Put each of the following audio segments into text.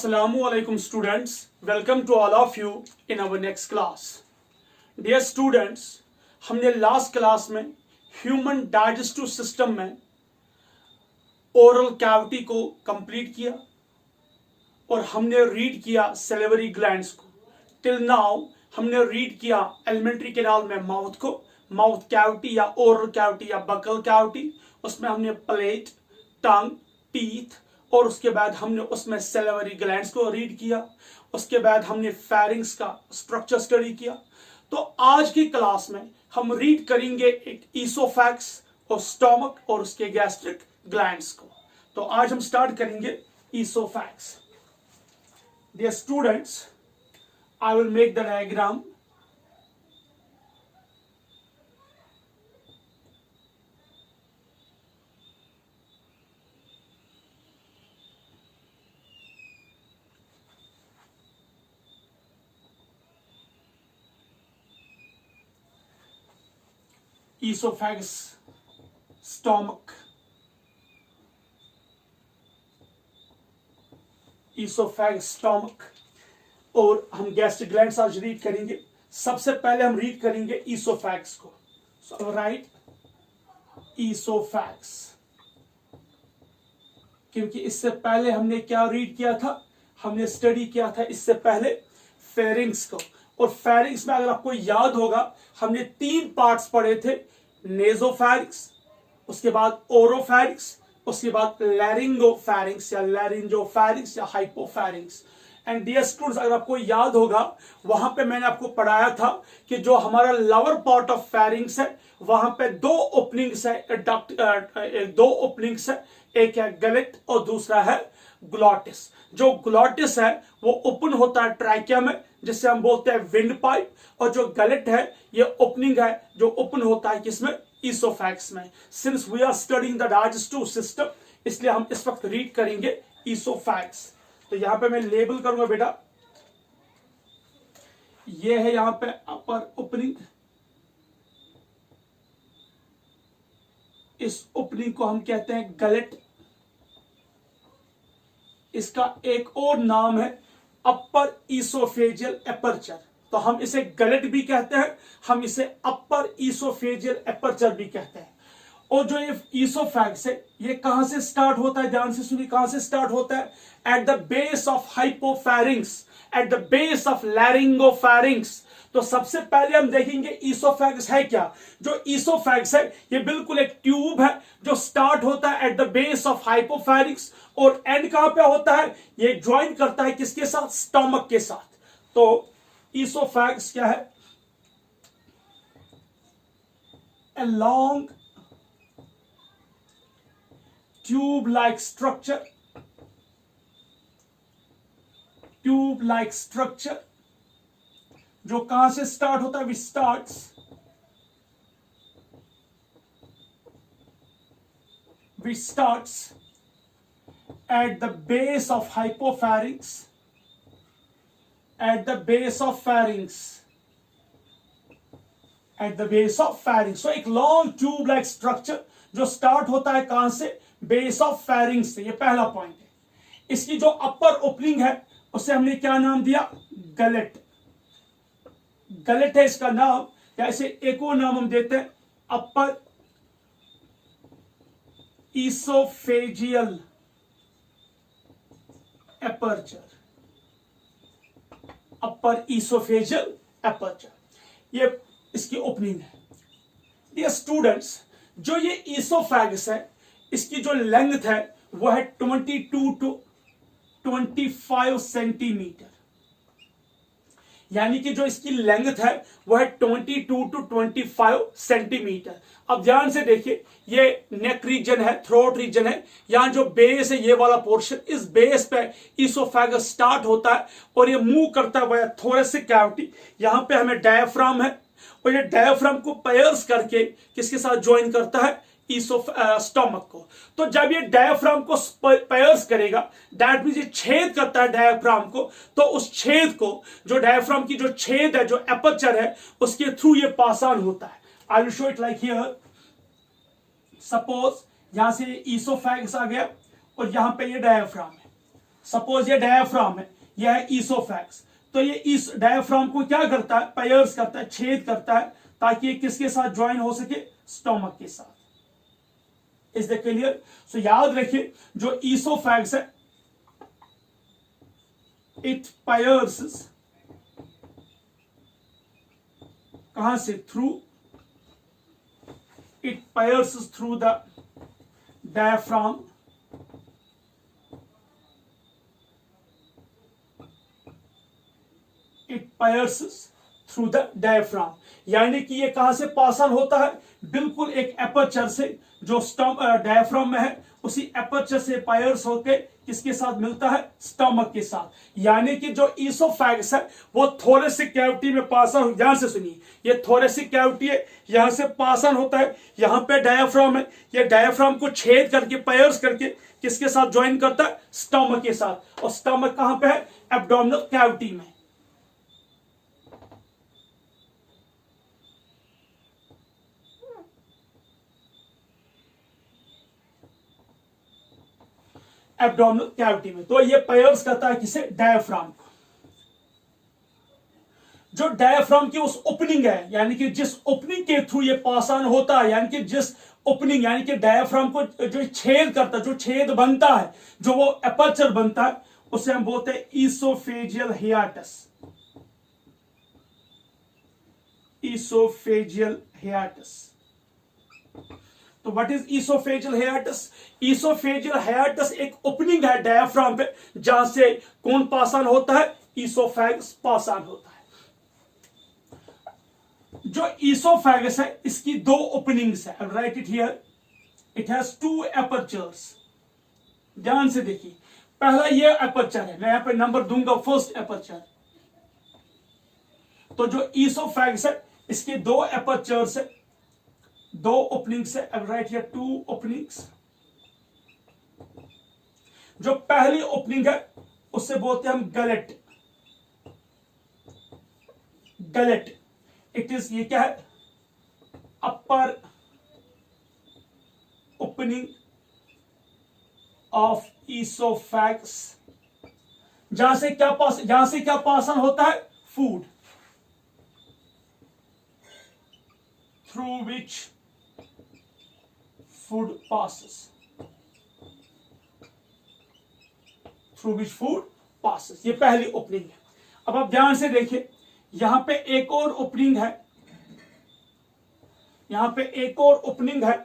Assalamualaikum students, welcome to all of you in our next class. Dear students, हमने last class में human digestive system में oral cavity को complete किया और हमने रीड किया सेलिवरी ग्लैंड्स को. टिल नाउ हमने रीड किया एलिमेंट्री कैनाल में माउथ को, माउथ कैविटी या ओरल कैविटी या बकल कैविटी, उसमें हमने प्लेट, टंग, टीथ और उसके बाद हमने उसमें सेलिवरी ग्लैंड्स को रीड किया. उसके बाद हमने फेरिंग्स का स्ट्रक्चर स्टडी किया. तो आज की क्लास में हम रीड करेंगे एक ईसोफैगस और स्टोमक और उसके गैस्ट्रिक ग्लैंड्स को. तो आज हम स्टार्ट करेंगे esophagus. Dear students, I will make the diagram. Esophagus, stomach, esophagus, stomach और हम गैस्ट्रिक ग्लैंड्स आज रीड करेंगे. सबसे पहले हम रीड करेंगे ईसोफैगस को. सो राइट ईसोफैगस, क्योंकि इससे पहले हमने क्या रीड किया था, हमने स्टडी किया था इससे पहले फेरिंग्स को. और फेरिंग्स में अगर आपको याद होगा हमने तीन पार्ट्स पढ़े थे, नेजोफेरिंक्स, उसके बाद ओरोफेरिंक्स, उसके बाद लैरिंगोफेरिंक्स या लैरिंजोफेरिंक्स या हाइपोफेरिंक्स. एंड डियर स्टूडेंट्स, अगर आपको याद होगा वहां पे मैंने आपको पढ़ाया था कि जो हमारा लोअर पार्ट ऑफ फेरिंग्स है वहां पे दो ओपनिंग्स है, दो ओपनिंग्स है, एक है गलेट और दूसरा है ग्लॉटिस. जो ग्लॉटिस है वो ओपन होता है ट्रैकिया में, जिससे हम बोलते हैं विंड पाइप, और जो गलेट है ये ओपनिंग है जो ओपन होता है किसमें, ईसोफैगस में. Since we are studying the digestive system, इसलिए हम इस वक्त रीड करेंगे ईसोफैगस. तो यहां पे मैं लेबल करूंगा बेटा, ये है यहां पे अपर ओपनिंग. इस ओपनिंग को हम कहते हैं गलेट. इसका एक और नाम है अपर ईसोफेजियल एपर्चर. तो हम इसे गलेट भी कहते हैं, हम इसे अपर ईसोफेजियल एपर्चर भी कहते हैं. और जो ये ईसोफैगस है ये कहां से स्टार्ट होता है, ध्यान से सुनिए, कहां से स्टार्ट होता है, at the base of hypopharynx, at the base of laryngopharynx. तो सबसे पहले हम देखेंगे ईसोफैगस है क्या. जो ईसोफैगस है ये बिल्कुल एक ट्यूब है जो स्टार्ट होता है एट द बेस ऑफ हाइपोफैरिंग्स और एंड कहां पे होता है, ये ज्वाइन करता है किसके साथ, स्टोमक के साथ. तो ईसोफैगस क्या है, a long tube like structure, tube like structure जो कहां से स्टार्ट होता है, which starts at the base of hypopharynx, at the base of pharynx, at the base of pharynx. So एक long tube like structure जो start होता है कहां से, बेस ऑफ फेरिंग्स से. ये पहला पॉइंट है. इसकी जो अपर ओपनिंग है उसे हमने क्या नाम दिया, गलेट. गलेट है इसका नाम, या इसे एक और नाम हम देते हैं अपर ईसोफेजियल एपर्चर, अपर ईसोफेजियल एपर्चर. ये इसकी ओपनिंग है. डियर स्टूडेंट्स, जो ये ईसोफैगस है इसकी जो लेंथ है वो है 22 टू 25 सेंटीमीटर. यानी कि जो इसकी लेंथ है वो है 22 टू 25 सेंटीमीटर. अब ध्यान से देखिए, ये नेक रीजन है, थ्रोट रीजन है, यहां जो बेस है ये वाला पोर्शन, इस बेस पे ईसोफैगस स्टार्ट होता है और ये मूव करता है वाया थोरेसिक कैविटी. यहां पे हमें डायफ्राम है और ये डायफ्राम को पेयर्स करके किसके साथ ज्वाइन करता है, स्टोमक को. तो जब ये डायफ्राम को पेयर्स करेगा, दैट मींस ये छेद करता है डायफ्राम को, तो उस छेद को, जो डायफ्राम की जो छेद है, जो एपर्चर है, उसके थ्रू ये पास ऑन होता है. I will show it like here. Suppose यहां से ईसोफैगस आ गया और यहां पे ये डायफ्राम है. सपोज ये डायफ्राम है, यह है ईसोफैक्स। तो ये इस डायफ्राम को क्या करता है, पायर्स करता है, छेद करता है, ताकि ये किसके साथ ज्वाइन हो सके, स्टोमक के साथ। Is the clear? सो याद रखिए जो ईसोफैक्स है, इट पायर्स कहां से, through, it pierce through the diaphragm it pierce through the diaphragm, यानी कि ये कहां से पास ऑन होता है, बिल्कुल एक एपर्चर से जो डायफ्राम में है, उसी एपर्चर से पायर्स होके किसके साथ मिलता है, स्टमक के साथ। यानी कि जो ईसोफैगस है वो थोरेसिक कैविटी में पास ऑन, ध्यान से सुनिए, ये थोरेसिक कैविटी है, यहां से पास ऑन होता है, यहां पे डायफ्राम है, ये डायफ्राम को छेद करके, पायर्स करके किसके साथ ज्वाइन करता है, स्टमक के साथ। और स्टमक कहां पे है, एब्डोमिनल कैविटी में। एब्डोमिनल कैविटी में। तो ये पायर्स करता है किसे, डायफ्राम को। जो डायफ्राम की उस ओपनिंग है, यानी कि जिस ओपनिंग के थ्रू ये पास ऑन होता है, यानी कि जिस ओपनिंग, यानी कि डायफ्राम को जो छेद करता है, जो छेद बनता है, जो वो एपर्चर बनता है, उसे हम बोलते हैं ईसोफेजियल हियाटस। Esophageal hiatus. तो what is esophageal hiatus? Esophageal hiatus एक ओपनिंग है डायफ्राम पे, जहां से कौन पास ऑन होता है, ईसोफेगस पास ऑन होता है। जो ईसोफेगस है इसकी दो ओपनिंग्स है, right it here, it has two apertures. ध्यान से देखिए, पहला ये एपर्चर है, मैं यहां पे नंबर दूंगा, फर्स्ट एपर्चर। तो जो ईसोफेगस है इसके दो एपर्चर्स है, दो ओपनिंग्स है, राइट हियर टू ओपनिंग्स। जो पहली ओपनिंग है उससे बोलते हैं हम गलेट। गलेट, इट इज, ये क्या है, अपर ओपनिंग ऑफ ईसोफैगस, जहां से क्या पास ऑन होता है, food, through which food passes, through which food passes। ये पहली ओपनिंग है। अब आप ध्यान से देखिए, यहां पे एक और ओपनिंग है, यहां पे एक और ओपनिंग है,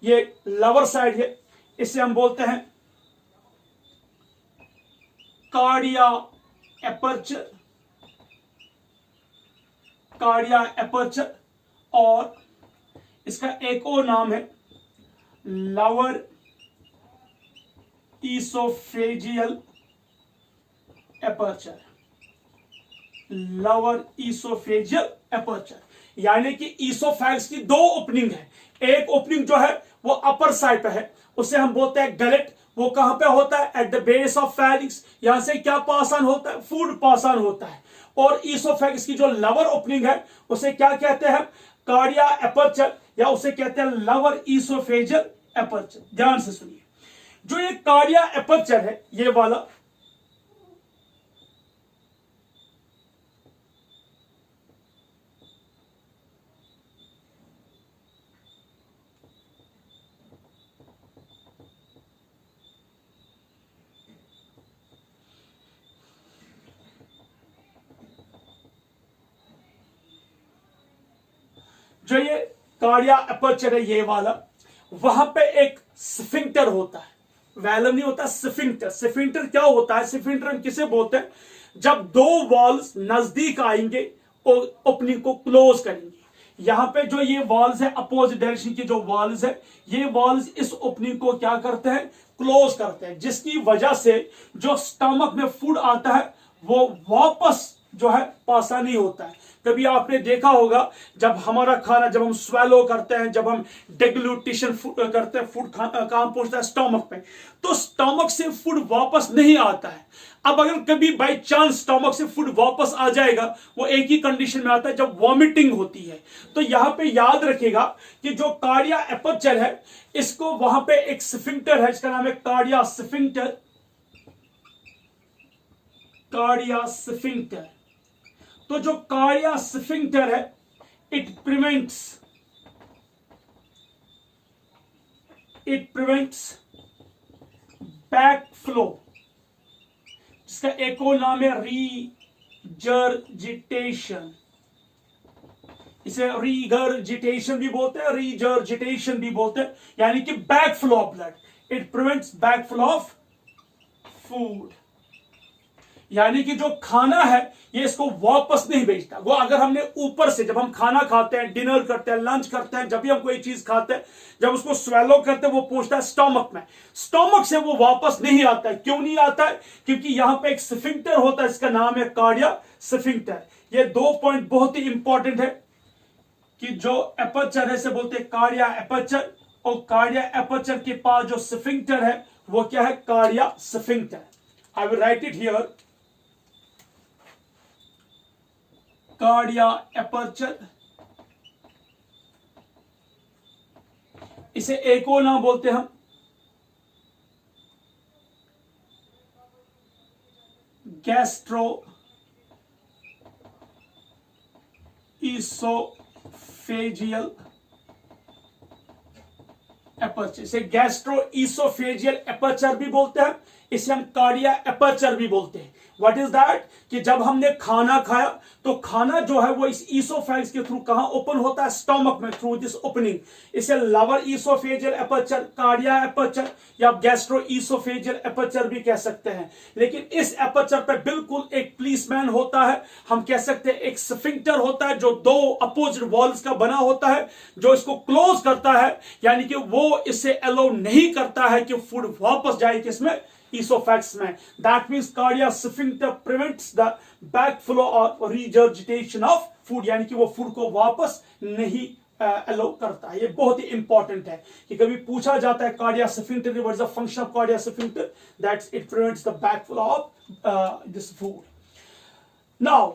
ये लोअर साइड है, इसे हम बोलते हैं कार्डिया एपर्चर। कार्डिया एपर्चर, और इसका एक और नाम है lower oesophageal aperture. Lower oesophageal aperture, यानी कि ईसोफैगस की दो ओपनिंग है। एक ओपनिंग जो है वो अपर साइड पे है, उसे हम बोलते हैं गलेट। वो कहां पे होता है, at the base of pharynx. यहां से क्या पास ऑन होता है, फूड पास ऑन होता है। और ईसोफैगस की जो लोअर ओपनिंग है उसे क्या कहते हैं, कार्डिया एपर्चर, या उसे कहते हैं लोअर ईसोफेजियल एपर्चर। ध्यान से सुनिए, जो ये कार्डिया एपर्चर है, ये वाला, जो ये कार्डिया एपर्चर है, ये वाला, वहां पे एक स्फिंक्टर होता है, वैलम नहीं होता, स्फिंक्टर। स्फिंक्टर क्या होता है, स्फिंक्टर हम किसे बोलते हैं, जब दो वॉल्स नजदीक आएंगे और ओपनिंग को क्लोज करेंगे। यहां पे जो ये वॉल्स है, अपोजिट डायरेक्शन की जो वॉल्स है, ये वॉल्स इस ओपनिंग को क्या करते हैं, क्लोज करते हैं, जिसकी वजह से जो स्टमक में फूड आता है वो वापस जो है पासा नहीं होता है। कभी आपने देखा होगा, जब हमारा खाना, जब हम स्वेलो करते हैं, जब हम डेग्लूटिशन करते हैं, फूड कहां पहुंचता है, स्टमक पे, तो स्टमक से फूड वापस नहीं आता है। अब अगर कभी बाई चांस स्टमक से फूड वापस आ जाएगा, वो एक ही कंडीशन में आता है, जब वॉमिटिंग होती है। तो यहां पे याद रखेगा कि जो कार्डिया एपर्चर है, इसको वहां पे एक स्फिंक्टर है, इसका नाम है कार्डिया स्फिंक्टर। Cardia sphincter. तो जो कार्डिया स्फिंक्टर है, इट प्रिवेंट्स बैक फ्लो, जिसका एक और नाम है रीजर्जिटेशन। इसे रीगर्जिटेशन भी बोलते हैं, रीजर्जिटेशन भी बोलते हैं, यानी कि back flow of blood. It prevents back flow of food, यानी कि जो खाना है ये इसको वापस नहीं भेजता। वो अगर हमने ऊपर से, जब हम खाना खाते हैं, डिनर करते हैं, लंच करते हैं, जब भी हम कोई चीज खाते हैं, जब उसको स्वेलो करते हैं वो पहुंचता है स्टोमक में, स्टोमक से वो वापस नहीं आता है। क्यों नहीं आता है? क्योंकि यहां पे एक स्फिंक्टर होता है, इसका नाम है कार्डिया स्फिंक्टर। ये 2 पॉइंट बहुत ही इंपॉर्टेंट है कि जो एपर्चर है, इसे बोलते हैं कार्डिया एपर्चर, और कार्डिया एपर्चर के पास जो स्फिंक्टर है वो क्या है? Cardia sphincter. I will write it here, cardia aperture. इसे एक और नाम बोलते हैं हम गैस्ट्रो ईसोफेजियल एपर्चर। इसे गैस्ट्रो ईसोफेजियल एपर्चर भी बोलते हैं, इसे हम कार्डिया एपर्चर भी बोलते हैं। What is that? कि जब हमने खाना खाया तो खाना जो है वो इस ईसोफेगस के थ्रू कहां ओपन होता है? स्टोमक में, थ्रू दिस ओपनिंग। इसे lower oesophageal aperture, cardia aperture या गैस्ट्रो ईसोफेजियल एपर्चर भी कह सकते हैं। लेकिन इस एपर्चर पे बिल्कुल एक प्लीसमैन होता है, हम कह सकते हैं एक स्फिंक्टर होता है, जो 2 अपोजिट वॉल्स का बना होता है, जो इसको क्लोज करता है, यानी कि वो इसे अलाउ नहीं करता है कि फूड वापस जाए किसमें? esophagus में। That means cardiac sphincter prevents the backflow or regurgitation of food, यानी कि वो फूड को वापस नहीं अलाउ करता है। ये बहुत ही इंपॉर्टेंट है कि कभी पूछा जाता है cardiac sphincter, what is the function of cardiac sphincter? That's it prevents the backflow of this food. Now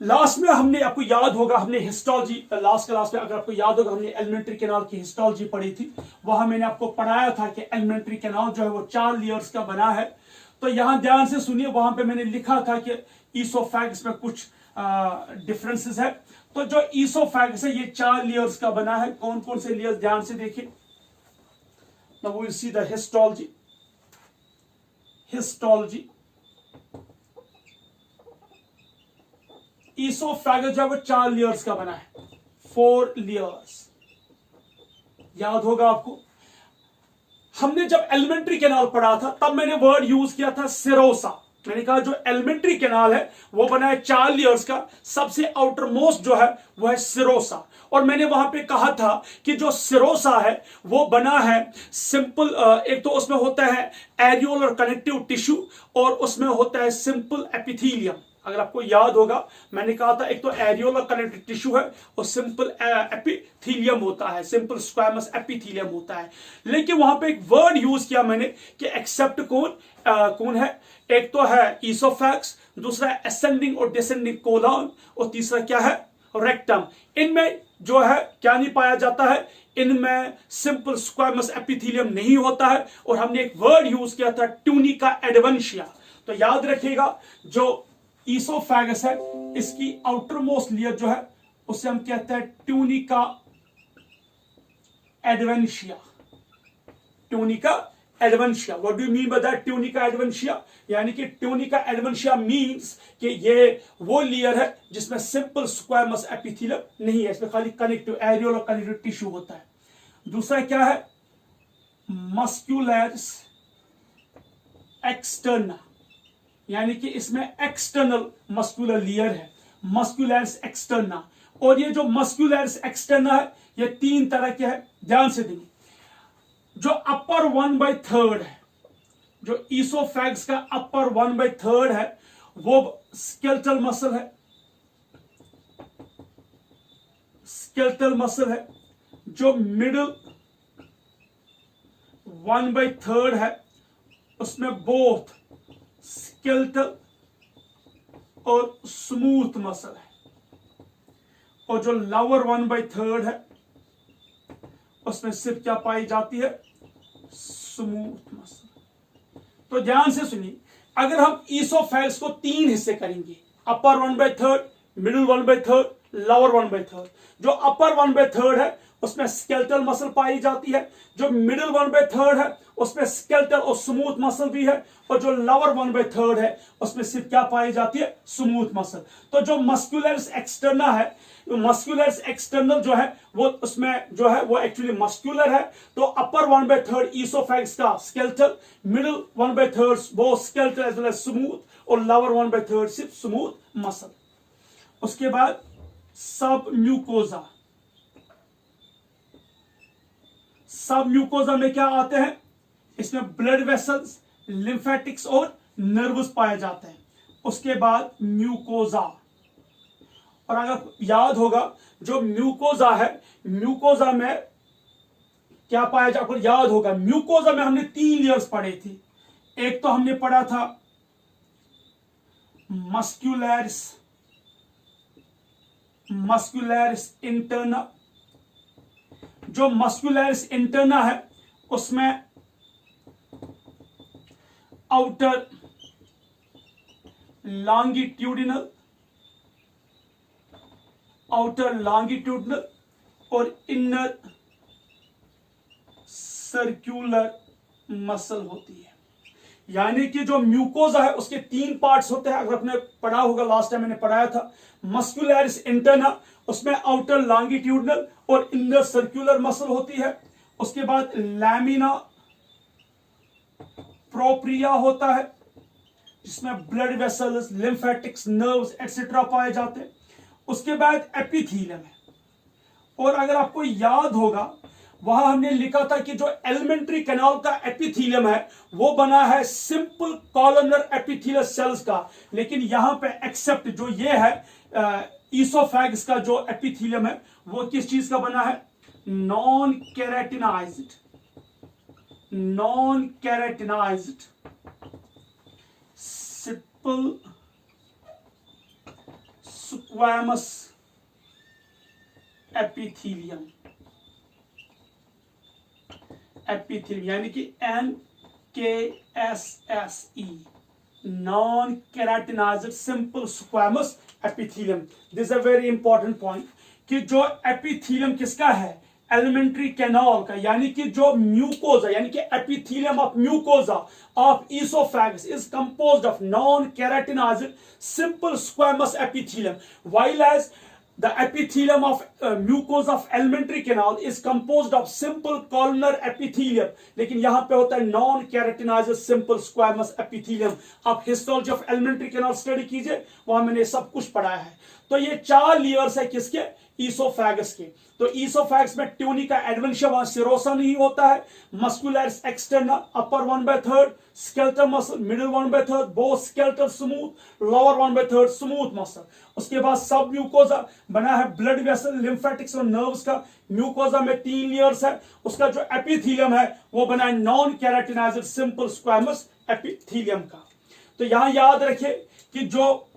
last में हमने, आपको याद होगा, हमने हिस्टोलॉजी, लास्ट क्लास में अगर आपको याद होगा, हमने एलिमेंट्री कैनाल की हिस्टोलॉजी पढ़ी थी। वहां मैंने आपको पढ़ाया था कि एलिमेंट्री कैनाल जो है वो 4 लेयर्स का बना है। तो यहां ध्यान से सुनिए, वहां पे मैंने लिखा था कि ईसोफेगस में कुछ डिफरेंसेस है। तो जो ईसोफेगस है ये 4 लेयर्स का बना है। कौन कौन से लेयर्स? ध्यान से देखिए। Now we will see the histology. Oesophagus जो है 4 लेयर्स का बना है, 4 लेयर्स। याद होगा आपको, हमने जब एलिमेंट्री कैनाल पढ़ा था तब मैंने वर्ड यूज किया था सिरोसा। मैंने कहा जो एलिमेंट्री कैनाल है वो बना है 4 लेयर्स का, सबसे आउटर मोस्ट जो है वो है सिरोसा। और मैंने वहां पे कहा था कि जो सिरोसा है वो बना है सिंपल, एक तो उसमें होता है एरियोलर कनेक्टिव टिश्यू और उसमें होता है सिंपल एपिथेलियम। अगर आपको याद होगा, मैंने कहा था एक तो एरियोलर कनेक्टिव टिश्यू है और सिंपल एपिथेलियम होता है, सिंपल स्क्वैमस एपिथेलियम होता है। लेकिन वहां पे एक वर्ड यूज किया मैंने कि एक्सेप्ट कौन है? एक तो है ईसोफेगस, दूसरा है असेंडिंग और डिसेंडिंग कोलन, और तीसरा क्या है? रेक्टम। इनमें जो है क्या नहीं पाया जाता है? इनमें सिंपल स्क्वैमस एपिथेलियम नहीं होता है। और हमने एक वर्ड यूज किया था ट्यूनिका एडवेंशिया। तो याद रखिएगा, जो ईसोफेगस है इसकी आउटर मोस्ट लेयर जो है उसे हम कहते हैं tunica adventitia. Tunica adventitia, what do you mean by that? Tunica adventitia यानी कि ट्यूनिका एडवेंशिया मींस कि ये वो लेयर है जिसमें सिंपल स्क्वैमस एपिथेलियम नहीं है, इसमें खाली कनेक्टिव एरियोलर कनेक्टिव टिश्यू होता है। दूसरा क्या है? मस्कुलस एक्सटर्ना, यानी कि इसमें एक्सटर्नल मस्कुलर लेयर है, मस्कुलस एक्सटर्ना। और ये जो मस्कुलस एक्सटर्ना है ये 3 तरह के है, ध्यान से देखिए। जो अपर 1/3 है, जो ईसोफेगस का अपर 1/3 है वो स्केलेटल मसल है, स्केलेटल मसल है। जो मिडिल 1/3 है उसमें बोथ स्केलेटल और स्मूथ मसल है। और जो लोअर 1/3 है उसमें सिर्फ क्या पाई जाती है? Smooth muscle. तो ध्यान से सुनिए, अगर हम ईसोफेगस को 3 हिस्से करेंगे, अपर 1/3, मिडिल 1/3, लोअर 1/3। जो अपर 1/3 है उसमें स्केलेटल मसल पाई जाती है, जो मिडिल 1/3 है उसमें स्केलेटल और स्मूथ मसल भी है, और जो लोअर 1/3 है उसमें सिर्फ क्या पाई जाती है, स्मूथ मसल। तो जो मस्कुलरस एक्सटर्ना है, मस्कुलरस एक्सटर्नल जो है वो उसमें जो है वो एक्चुअली मस्कुलर है। तो अपर 1/3 ईसोफेगस का स्केलेटल, मिडिल 1/3 वो skeletal as well as smooth, और लोअर 1/3 सिर्फ स्मूथ मसल। उसके बाद सब म्यूकोजा, सब म्यूकोजा में क्या आते हैं, इसमें ब्लड वेसल्स, लिम्फेटिक्स और नर्व्स पाए जाते हैं। उसके बाद म्यूकोजा, और अगर याद होगा जो म्यूकोजा है, म्यूकोजा में क्या पाया जाता, आपको याद होगा म्यूकोजा में हमने 3 लेयर्स पढ़े थे। एक तो हमने पढ़ा था मस्कुलरिस इंटरना। जो मस्कुलरिस इंटरना है उसमें आउटर लॉन्गिट्यूडिनल और इनर सर्कुलर मसल होती है। यानी कि जो म्यूकोजा है उसके 3 पार्ट्स होते हैं। अगर आपने पढ़ा होगा, लास्ट टाइम मैंने पढ़ाया था, मस्कुलरिस इंटरना, उसमें आउटर लॉन्गिट्यूडिनल और इनर सर्कुलर मसल होती है। उसके बाद लैमिना प्रोप्रिया होता है जिसमें blood vessels, lymphatics, nerves etcetera पाए जाते हैं। उसके बाद एपिथेलियम है, और अगर आपको याद होगा वहां हमने लिखा था कि जो एलिमेंट्री कैनाल का एपिथेलियम है वो बना है सिंपल कॉलमनर एपिथेलियल सेल्स का, लेकिन यहां पे एक्सेप्ट जो ये है ईसोफेगस का जो एपिथेलियम है वो किस चीज का बना है, non keratinized simple squamous epithelium, यानी कि NKSSE, non keratinized simple squamous epithelium. This a very important point कि जो एपिथेलियम किसका है, एलिमेंट्री कैनाल का, यानी कि जो म्यूकोजा, यानी कि epithelium of mucosa of oesophagus is composed of non keratinized simple squamous epithelium, while as the epithelium of mucosa of alimentary canal is composed of simple columnar epithelium, लेकिन यहां पे होता है non keratinized simple squamous epithelium। आप histology of alimentary canal study कीजिए, वहां मैंने सब कुछ पढ़ाया है। तो ये 4 लेयर्स है किसके, ईसोफेगस के। तो ईसोफेगस में ट्यूनिका एडवेंशिया, वहां सिरोसा नहीं होता है। मस्कुलरिस एक्सटर्ना अपर 1/3, skeletal muscle middle 1/3, both skeletal smooth, lower 1/3 smooth muscle. उसके बाद सब म्यूकोजा बना है ब्लड वेसल, लिम्फेटिक्स और नर्व्स का। म्यूकोजा में 3 लेयर्स है। उसका जो एपिथेलियम है वो बना है non keratinized simple squamous epithelium का। तो यहां याद रखिए कि जो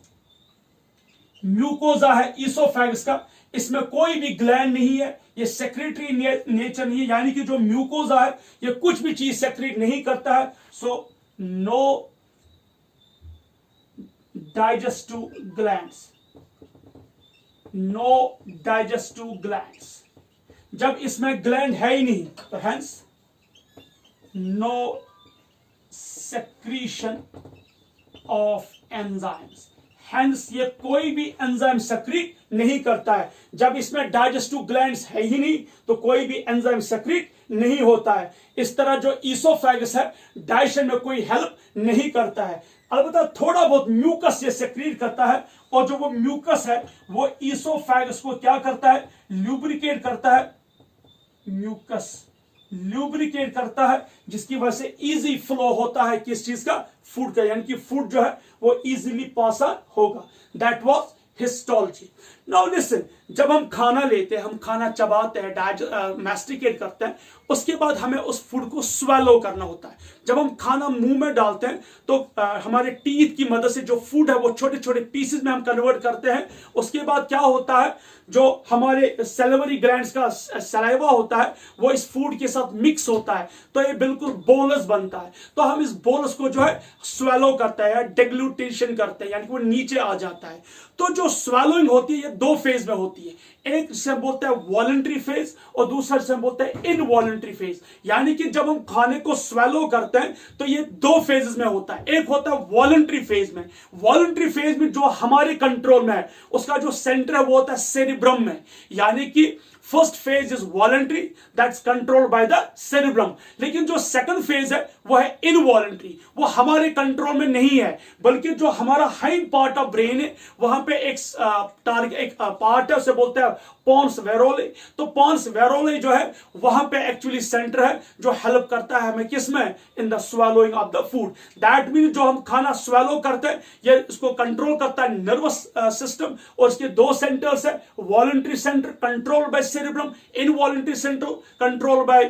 म्यूकोजा है ईसोफेगस का, इसमें कोई भी ग्लैंड नहीं है, ये सेक्रेटरी नेचर नहीं है, यानी कि जो म्यूकोजा है ये कुछ भी चीज सेक्रेट नहीं करता है। सो नो डाइजेस्टिव ग्लैंड्स, जब इसमें ग्लैंड है ही नहीं तो hence no secretion of enzymes, hence ये कोई भी एंजाइम सेक्रेट नहीं करता है। जब इसमें डाइजेस्टिव ग्लैंड्स है ही नहीं तो कोई भी एंजाइम सेक्रेट नहीं होता है। इस तरह जो ईसोफेगस है डाइजेशन में कोई हेल्प नहीं करता है, अलबत्ता थोड़ा बहुत म्यूकस ये सेक्रेट करता है, और जो वो म्यूकस है वो ईसोफेगस को क्या करता है, ल्यूब्रिकेट करता है। म्यूकस ल्यूब्रिकेट करता है जिसकी वजह से इजी फ्लो होता है किस चीज का, फूड का, यानी कि फूड जो है वो इजीली पास होगा। That was histology. Now listen, जब हम खाना लेते हैं, हम खाना चबाते हैं, मैस्टिकेट करते हैं, उसके बाद हमें उस फूड को स्वेलो करना होता है। जब हम खाना मुंह में डालते हैं तो हमारे टीथ की मदद से जो फूड है वो छोटे छोटे पीसेस में हम कन्वर्ट करते हैं। उसके बाद क्या होता है, जो हमारे सेलिवरी ग्लैंड्स का सलाइवा होता है वो इस फूड के साथ मिक्स होता है, तो ये बिल्कुल बोलस बनता है। तो हम इस बोलस को जो है स्वेलो करते हैं या डेग्लूटेशन करते हैं, यानी कि वो नीचे आ जाता है। तो जो स्वेलोइंग होती है ये दो फेज में होती है, एक जिसे हम बोलते हैं वॉलंटरी फेज और दूसरा जिसे हम बोलते हैं इनवॉलंटरी फेज। यानी कि जब हम खाने को स्वेलो करते हैं तो ये दो फेजेस में होता है। एक होता है वॉलंटरी फेज में, वॉलंटरी फेज में जो हमारे कंट्रोल में है उसका जो सेंटर है वो होता है सेरिब्रम में। यानी कि first phase is voluntary, that's controlled by the cerebrum. लेकिन जो सेकंड फेज है वो है इनवॉलंटरी, वो हमारे कंट्रोल में नहीं है, बल्कि जो हमारा हाइंड पार्ट ऑफ ब्रेन है वहां पे एक पार्ट है, उसे बोलते हैं पॉन्स वेरोले। तो पॉन्स वेरोले जो है वहां पे एक्चुअली सेंटर है जो हेल्प करता है हमें किसमें, in the swallowing of the food. That mean जो हम खाना स्वेलो करते हैं ये इसको कंट्रोल करता है नर्वस सिस्टम, और इसके दो सेंटर्स है, voluntary centre controlled by cerebrum, involuntary center controlled by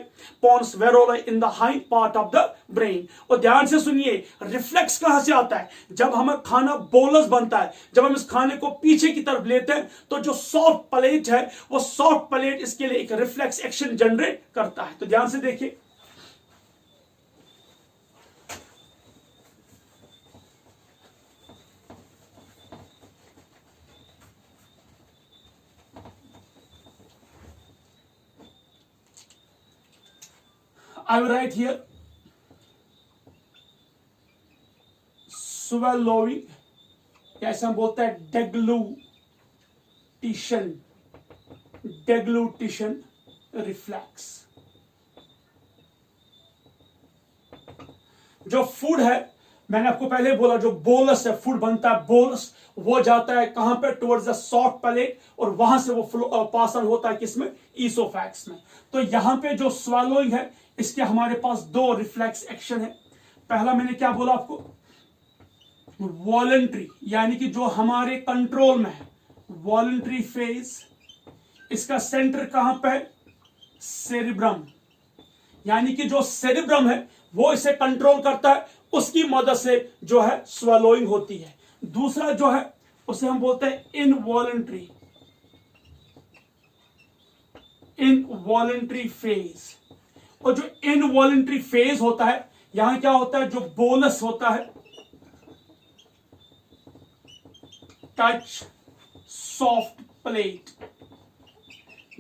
pons varolai in the hind part of the brain। और ध्यान से सुनिए, रिफ्लेक्स कहां से आता है, जब हमें खाना बोलस बनता है, जब हम इस खाने को पीछे की तरफ लेते हैं तो जो सॉफ्ट प्लेट है वो सॉफ्ट प्लेट इसके लिए एक रिफ्लेक्स एक्शन जनरेट करता है। तो ध्यान से देखिए, I will write here swallowing, या ऐसा हम बोलते हैं डेग्लूटिशन, डेग्लूटिशन रिफ्लेक्स। जो फूड है, मैंने आपको पहले बोला जो बोलस है, फूड बनता है बोलस, वो जाता है कहां पे, टुवर्ड्स द सॉफ्ट पैलेट, और वहां से वो पास ऑन होता है किसमें, ईसोफैक्स में। तो यहां पे जो स्वैलोइंग है इसके हमारे पास दो रिफ्लेक्स एक्शन है। पहला मैंने क्या बोला आपको, वॉलंटरी, यानी कि जो हमारे कंट्रोल में है, वॉलंटरी फेज, इसका सेंटर कहां पे है, सेरिब्रम, यानी कि जो सेरिब्रम है वो इसे कंट्रोल करता है, उसकी मदद से जो है स्वैलोइंग होती है। दूसरा जो है उसे हम बोलते हैं इनवॉलंटरी, इनवॉलंटरी फेज। और जो इनवॉलंटरी फेज होता है, यहां क्या होता है, जो बोलस होता है, टच सॉफ्ट प्लेट,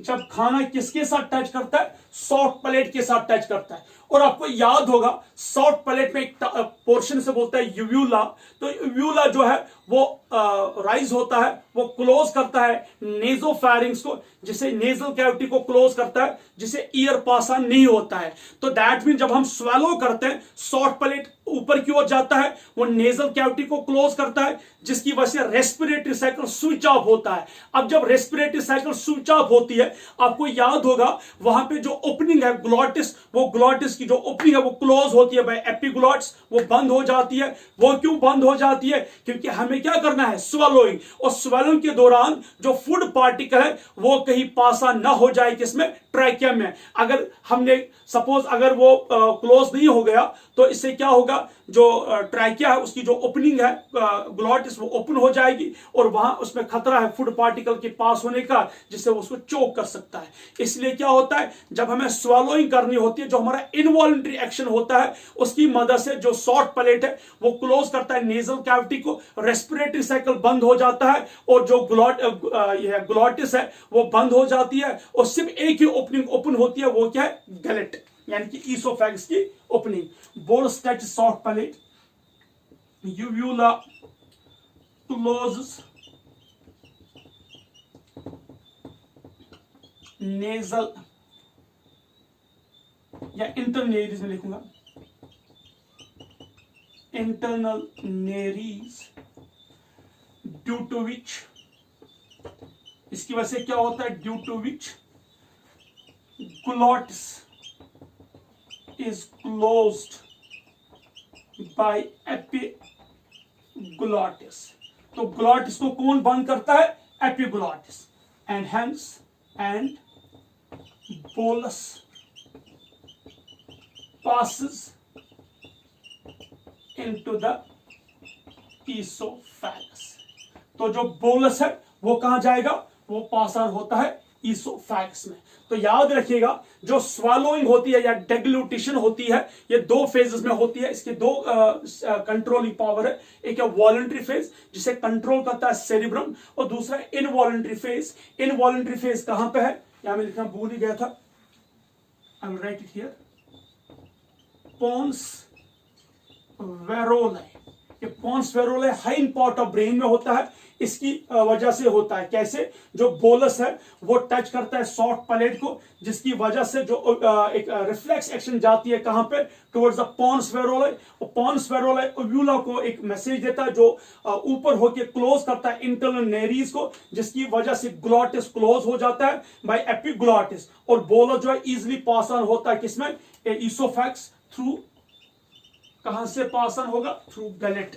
जब खाना किसके साथ टच करता है, सॉफ्ट प्लेट के साथ टच करता है। और आपको याद होगा सॉफ्ट प्लेट में एक पोर्शन से बोलता है यूव्यूला, तो यूव्यूला जो है वो राइज होता है, वो क्लोज करता है नेजोफैरिंग्स को, जिसे नेजल कैविटी को क्लोज करता है, जिसे ईयर पास ऑन नहीं होता है। तो दैट मीन जब हम स्वेलो करते हैं सॉफ्ट प्लेट ऊपर की ओर जाता है, वो नेजल कैविटी को क्लोज करता है, जिसकी वजह से रेस्पिरेटरी साइकिल स्विच ऑफ होता है। अब जब रेस्पिरेटरी साइकिल स्विच ऑफ होती है, आपको याद होगा वहां पे जो ओपनिंग है ग्लॉटिस, वो ग्लॉटिस की जो ओपनिंग है वो क्लोज होती है बाय एपिग्लॉट्स, वो बंद हो जाती है। वो क्यों बंद हो जाती है, क्योंकि हमें क्या करना है, स्वेलोइंग। और स्वेलोइंग के दौरान जो फूड पार्टिकल है वो कहीं पासा ना हो जाए किसमें, ट्रैकिया में। अगर हमने सपोज अगर वो क्लोज नहीं हो गया तो इससे क्या होगा, जो ट्रैकिया है उसकी जो ओपनिंग है ग्लॉटिस वो ओपन हो जाएगी, और वहां उसमें खतरा है फूड पार्टिकल के पास होने का, जिससे वो उसको चोक कर सकता है। इसलिए क्या होता है, जब हमें स्वेलोइंग करनी होती है, जो हमारा इनवॉलंटरी एक्शन होता है उसकी मदद से जो सॉफ्ट प्लेट है वो क्लोज करता है नेजल कैविटी को, रेस्पिरेटरी साइकिल बंद हो जाता है, और जो ग्लॉटिस है वो बंद हो जाती है, और सिर्फ एक ही ओपनिंग ओपन होती है, वो क्या है, गलेट, यानी कि ईसोफैगस की opening. Bolus touch soft palate, uvula closes nasal, या इंटरनेरीज में लिखूंगा, internal nares, due to which, इसकी वजह से क्या होता है, due to which glottis is closed by epiglottis। तो ग्लॉटिस को कौन बंद करता है, epiglottis, and hence bolus passes into the esophagus. तो जो बोलस है वो कहां जाएगा, वो पास आउट होता है ईसोफैगस में. तो याद रखिएगा जो swallowing होती है या डेग्लूटिशन होती है ये दो फेजेस में होती है. इसके दो कंट्रोलिंग पावर है. एक है वॉलंटरी फेज जिसे कंट्रोल करता है सेरिब्रम, और दूसरा इनवॉलंटरी फेज. इनवॉलंटरी फेज कहां पे है, यहां मैं लिखना भूल ही गया था. I will write it here. Pons varolii. ये pons varolii hind part of brain में होता है. इसकी वजह से होता है. कैसे, जो बोलस है वो टच करता है सॉफ्ट पैलेट को, जिसकी वजह से जो एक रिफ्लेक्स एक्शन जाती है कहां पे, टुवर्ड्स द पोन्स वेरोले. और पोन्स वेरोले ओव्यूला को एक मैसेज देता है जो ऊपर होके क्लोज करता है इंटरनल नेरीज को, जिसकी वजह से ग्लॉटिस क्लोज हो जाता है बाय एपिग्लॉटिस. और बोलस जो है इजिली पास ऑन होता है किसमें, ईसोफैगस थ्रू. कहां से पास ऑन होगा, थ्रू गलेट.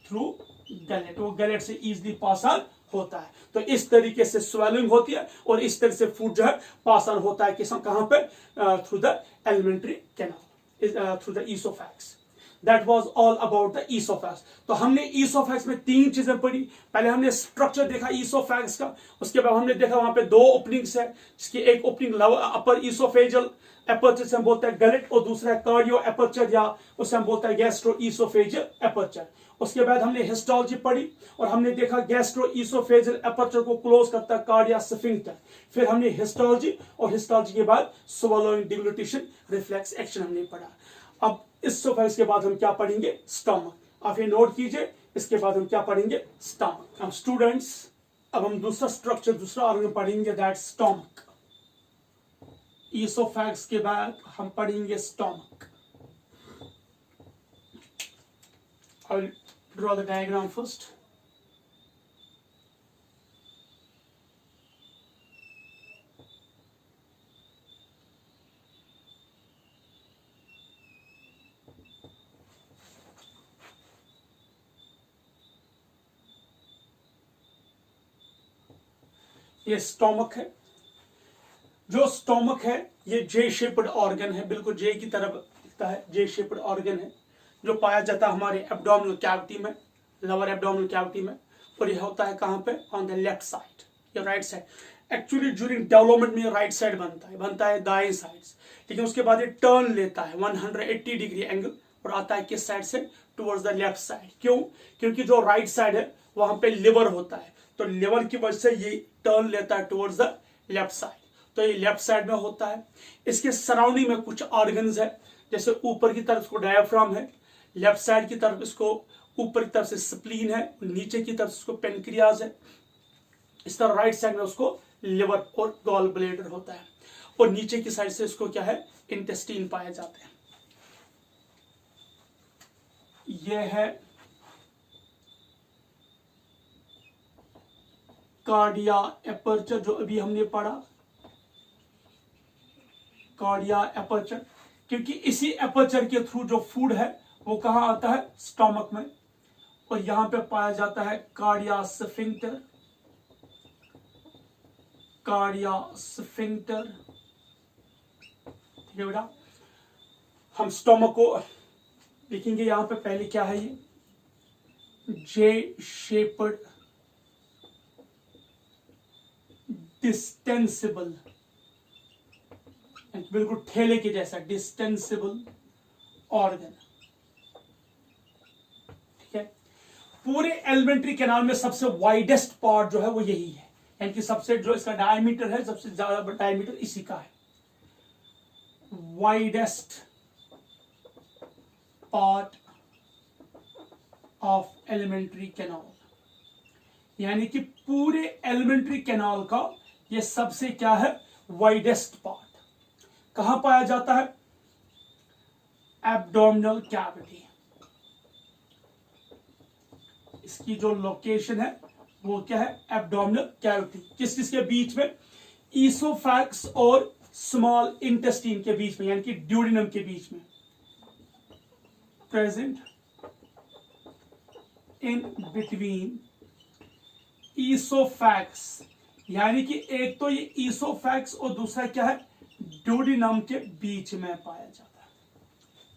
थ्रू गलेट, वो गलेट से इजिली पास ऑन होता है. तो इस तरीके से स्वेलिंग होती है और इस तरह से फूड जो है पास ऑन होता है कहां पे, through the alimentary canal, through the esophagus. That was all about the esophagus. तो हमने ईसोफैगस में तीन चीजें पढ़ी. पहले हमने स्ट्रक्चर देखा ईसोफैगस का, उसके बाद हमने देखा वहां पे दो ओपनिंग्स है, जिसकी एक ओपनिंग अपर ईसोफेजल एपर्चर से हम बोलते हैं गलेट, और दूसरा है कार्डियो एपर्चर या उसे हम बोलते हैं गैस्ट्रो ईसोफेजल एपर्चर. उसके बाद हमने हिस्टोलॉजी पढ़ी और हमने देखा गैस्ट्रो ईसोफेजल एपर्चर को क्लोज करता है कार्डिया स्फिंक्टर. फिर हमने हिस्टोलॉजी, और हिस्टोलॉजी के बाद स्वॉलोइंग डिग्लूटिशन रिफ्लेक्स एक्शन हमने पढ़ा. अब इसोफेगस के बाद हम क्या पढ़ेंगे, स्टमक. आप ये नोट कीजिए, इसके बाद हम क्या पढ़ेंगे, स्टमक. हम स्टूडेंट्स अब हम दूसरा स्ट्रक्चर, दूसरा ऑर्गन पढ़ेंगे, दैट स्टमक. ईसोफेगस के बाद हम पढ़ेंगे stomach. I'll draw the diagram first. ये स्टोमक है. जो स्टोमक है ये जे शेप्ड ऑर्गन है, बिल्कुल जे की तरफ दिखता है. जे शेप्ड ऑर्गन है जो पाया जाता है हमारे एब्डोमिनल कैविटी में, लोअर एब्डोमिनल कैविटी में. और ये होता है कहां पे, ऑन द लेफ्ट साइड या right side. Actually during development में राइट साइड बनता है दाएं साइड से, लेकिन उसके बाद ये टर्न लेता है 180 डिग्री एंगल और आता है किस साइड से, टुवर्ड्स द लेफ्ट साइड. क्यों, क्योंकि जो राइट साइड है वहां पे लिवर होता है, तो लिवर की वजह से ये टर्न लेता है टुवर्ड्स द लेफ्ट साइड. तो ये लेफ्ट साइड में होता है. इसके सराउंडिंग में कुछ ऑर्गन्स है, जैसे ऊपर की तरफ इसको डायफ्राम है, लेफ्ट साइड की तरफ इसको ऊपर की तरफ से स्प्लीन है, नीचे की तरफ इसको पेनक्रियाज है. इस तरह राइट साइड में उसको लिवर और गॉल ब्लैडर होता है, और नीचे की साइड से इसको क्या है, इंटेस्टीन पाए जाते हैं. यह है कार्डिया एपर्चर जो अभी हमने पढ़ा. कार्डिया एपर्चर, क्योंकि इसी एपर्चर के थ्रू जो फूड है वो कहां आता है, स्टमक में, और यहां पे पाया जाता है कार्डिया स्फिंक्टर. कार्डिया स्फिंक्टर, ठीक है बेटा. हम स्टमक को देखेंगे. यहां पे पहले क्या है, ये जे शेप्ड डिस्टेंसिबल, बिल्कुल ठेले के जैसा डिस्टेंसिबल ऑर्गन. ठीक है. पूरे एलिमेंट्री कैनाल में सबसे वाइडेस्ट पार्ट जो है वो यही है, यानी कि सबसे जो इसका डायमीटर है, सबसे ज्यादा डायमीटर इसी का है. Widest part of alimentary canal, यानी कि पूरे एलिमेंट्री कैनाल का ये सबसे क्या है, वाइडेस्ट पार्ट. कहां पाया जाता है, एब्डोमिनल कैविटी. इसकी जो लोकेशन है वो क्या है, एब्डोमिनल कैविटी. किस किसके बीच में, ईसोफैगस और स्मॉल इंटेस्टाइन के बीच में, यानी कि ड्यूडेनम के बीच में. प्रेजेंट इन बिटवीन ईसोफैगस, यानी कि एक तो ये ईसोफैगस और दूसरा क्या है, ड्यूडेनम के बीच में पाया जाता है।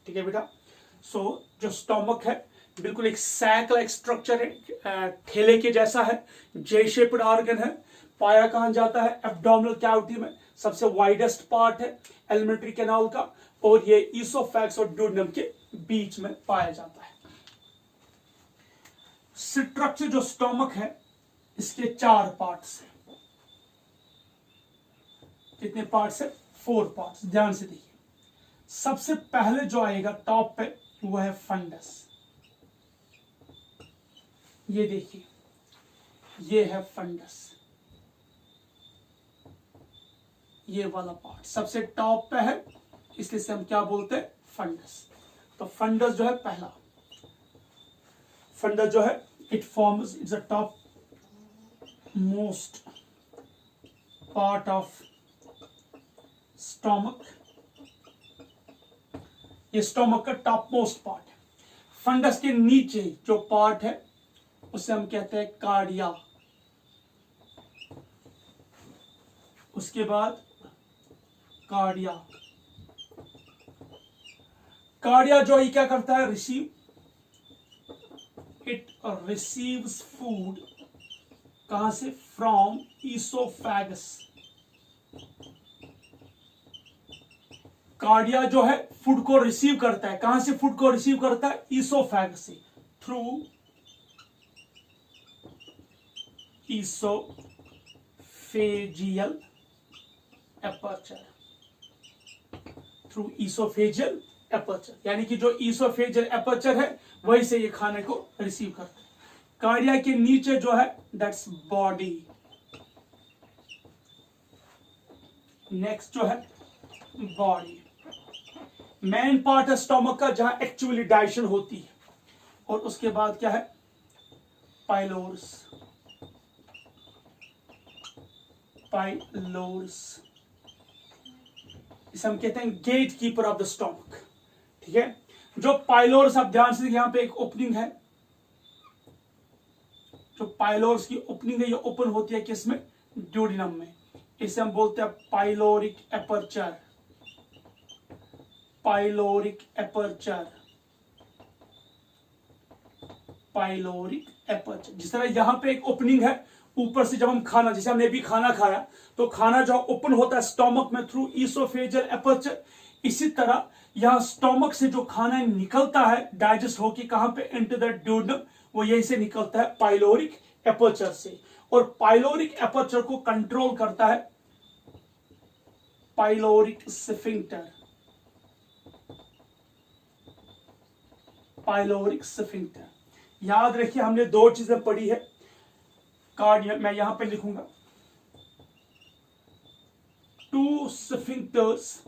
ठीक है बेटा। सो जो स्टोमक है बिल्कुल एक सैक लाइक स्ट्रक्चर है, ठेले के जैसा है, जे शेप्ड ऑर्गन है। पाया कहां जाता है, एब्डोमिनल कैविटी में, सबसे वाइडेस्ट पार्ट है एलिमेंट्री कैनाल का, और ये ईसोफैगस और ड्यूडेनम के बीच में पाया जाता है। स्ट्रक्चर जो स्टोमक है इसके 4 पार्ट्स हैं। कितने पार्ट्स है, 4 पार्ट्स। ध्यान से देखिए, सबसे पहले जो आएगा टॉप पे वो है फंडस। ये देखिए, ये है फंडस, ये वाला पार्ट सबसे टॉप पे है, इसलिए से हम क्या बोलते हैं, फंडस। तो फंडस जो है पहला, फंडस जो है it forms, it's a top most part of stomach. ये स्टोमक का टॉप मोस्ट पार्ट है। फंडस के नीचे जो पार्ट है उसे हम कहते हैं कार्डिया। उसके बाद कार्डिया, कार्डिया जो ये क्या करता है, रिसीव, इट रिसीव्स फूड कहां से, फ्रॉम ईसोफैगस। कार्डिया जो है फूड को रिसीव करता है, कहां से फूड को रिसीव करता है, ईसोफैगस से, through oesophageal aperture, through oesophageal aperture, यानी कि जो ईसोफेजियल एपर्चर है वहीं से ये खाने को रिसीव करता है। कार्डिया के नीचे जो है दैट्स बॉडी। नेक्स्ट जो है बॉडी, मेन पार्ट है स्टोमक का जहां एक्चुअली डाइजेशन होती है। और उसके बाद क्या है, पाइलोर्स, पाइलोर्स, इसे हम कहते हैं gate keeper of the stomach. ठीक है, जो पाइलोर्स, आप ध्यान से यहां पे एक ओपनिंग है, जो पाइलोर्स की ओपनिंग है ये ओपन होती है किसमें, ड्यूडेनम में। इसे हम बोलते हैं pyloric aperture, pyloric aperture, pyloric aperture. जिस तरह यहां पे एक ओपनिंग है ऊपर से, जब हम खाना, जैसे हमने भी खाना खाया तो खाना जो ओपन होता है स्टोमक में थ्रू ईसोफेजियल एपर्चर, इसी तरह यहां स्टोमक से जो खाना निकलता है डाइजेस्ट होके कहां पे, इनटू द ड्यूडेनम, वो यहीं से निकलता है पाइलोरिक एपर्चर से। और पाइलोरिक एपर्चर को कंट्रोल करता है पाइलोरिक स्फिंक्टर, पाइलोरिक स्फिंक्टर। याद रखिए हमने 2 चीजें पढ़ी है, कार्डिया, मैं यहां पे लिखूंगा, 2 sphincters,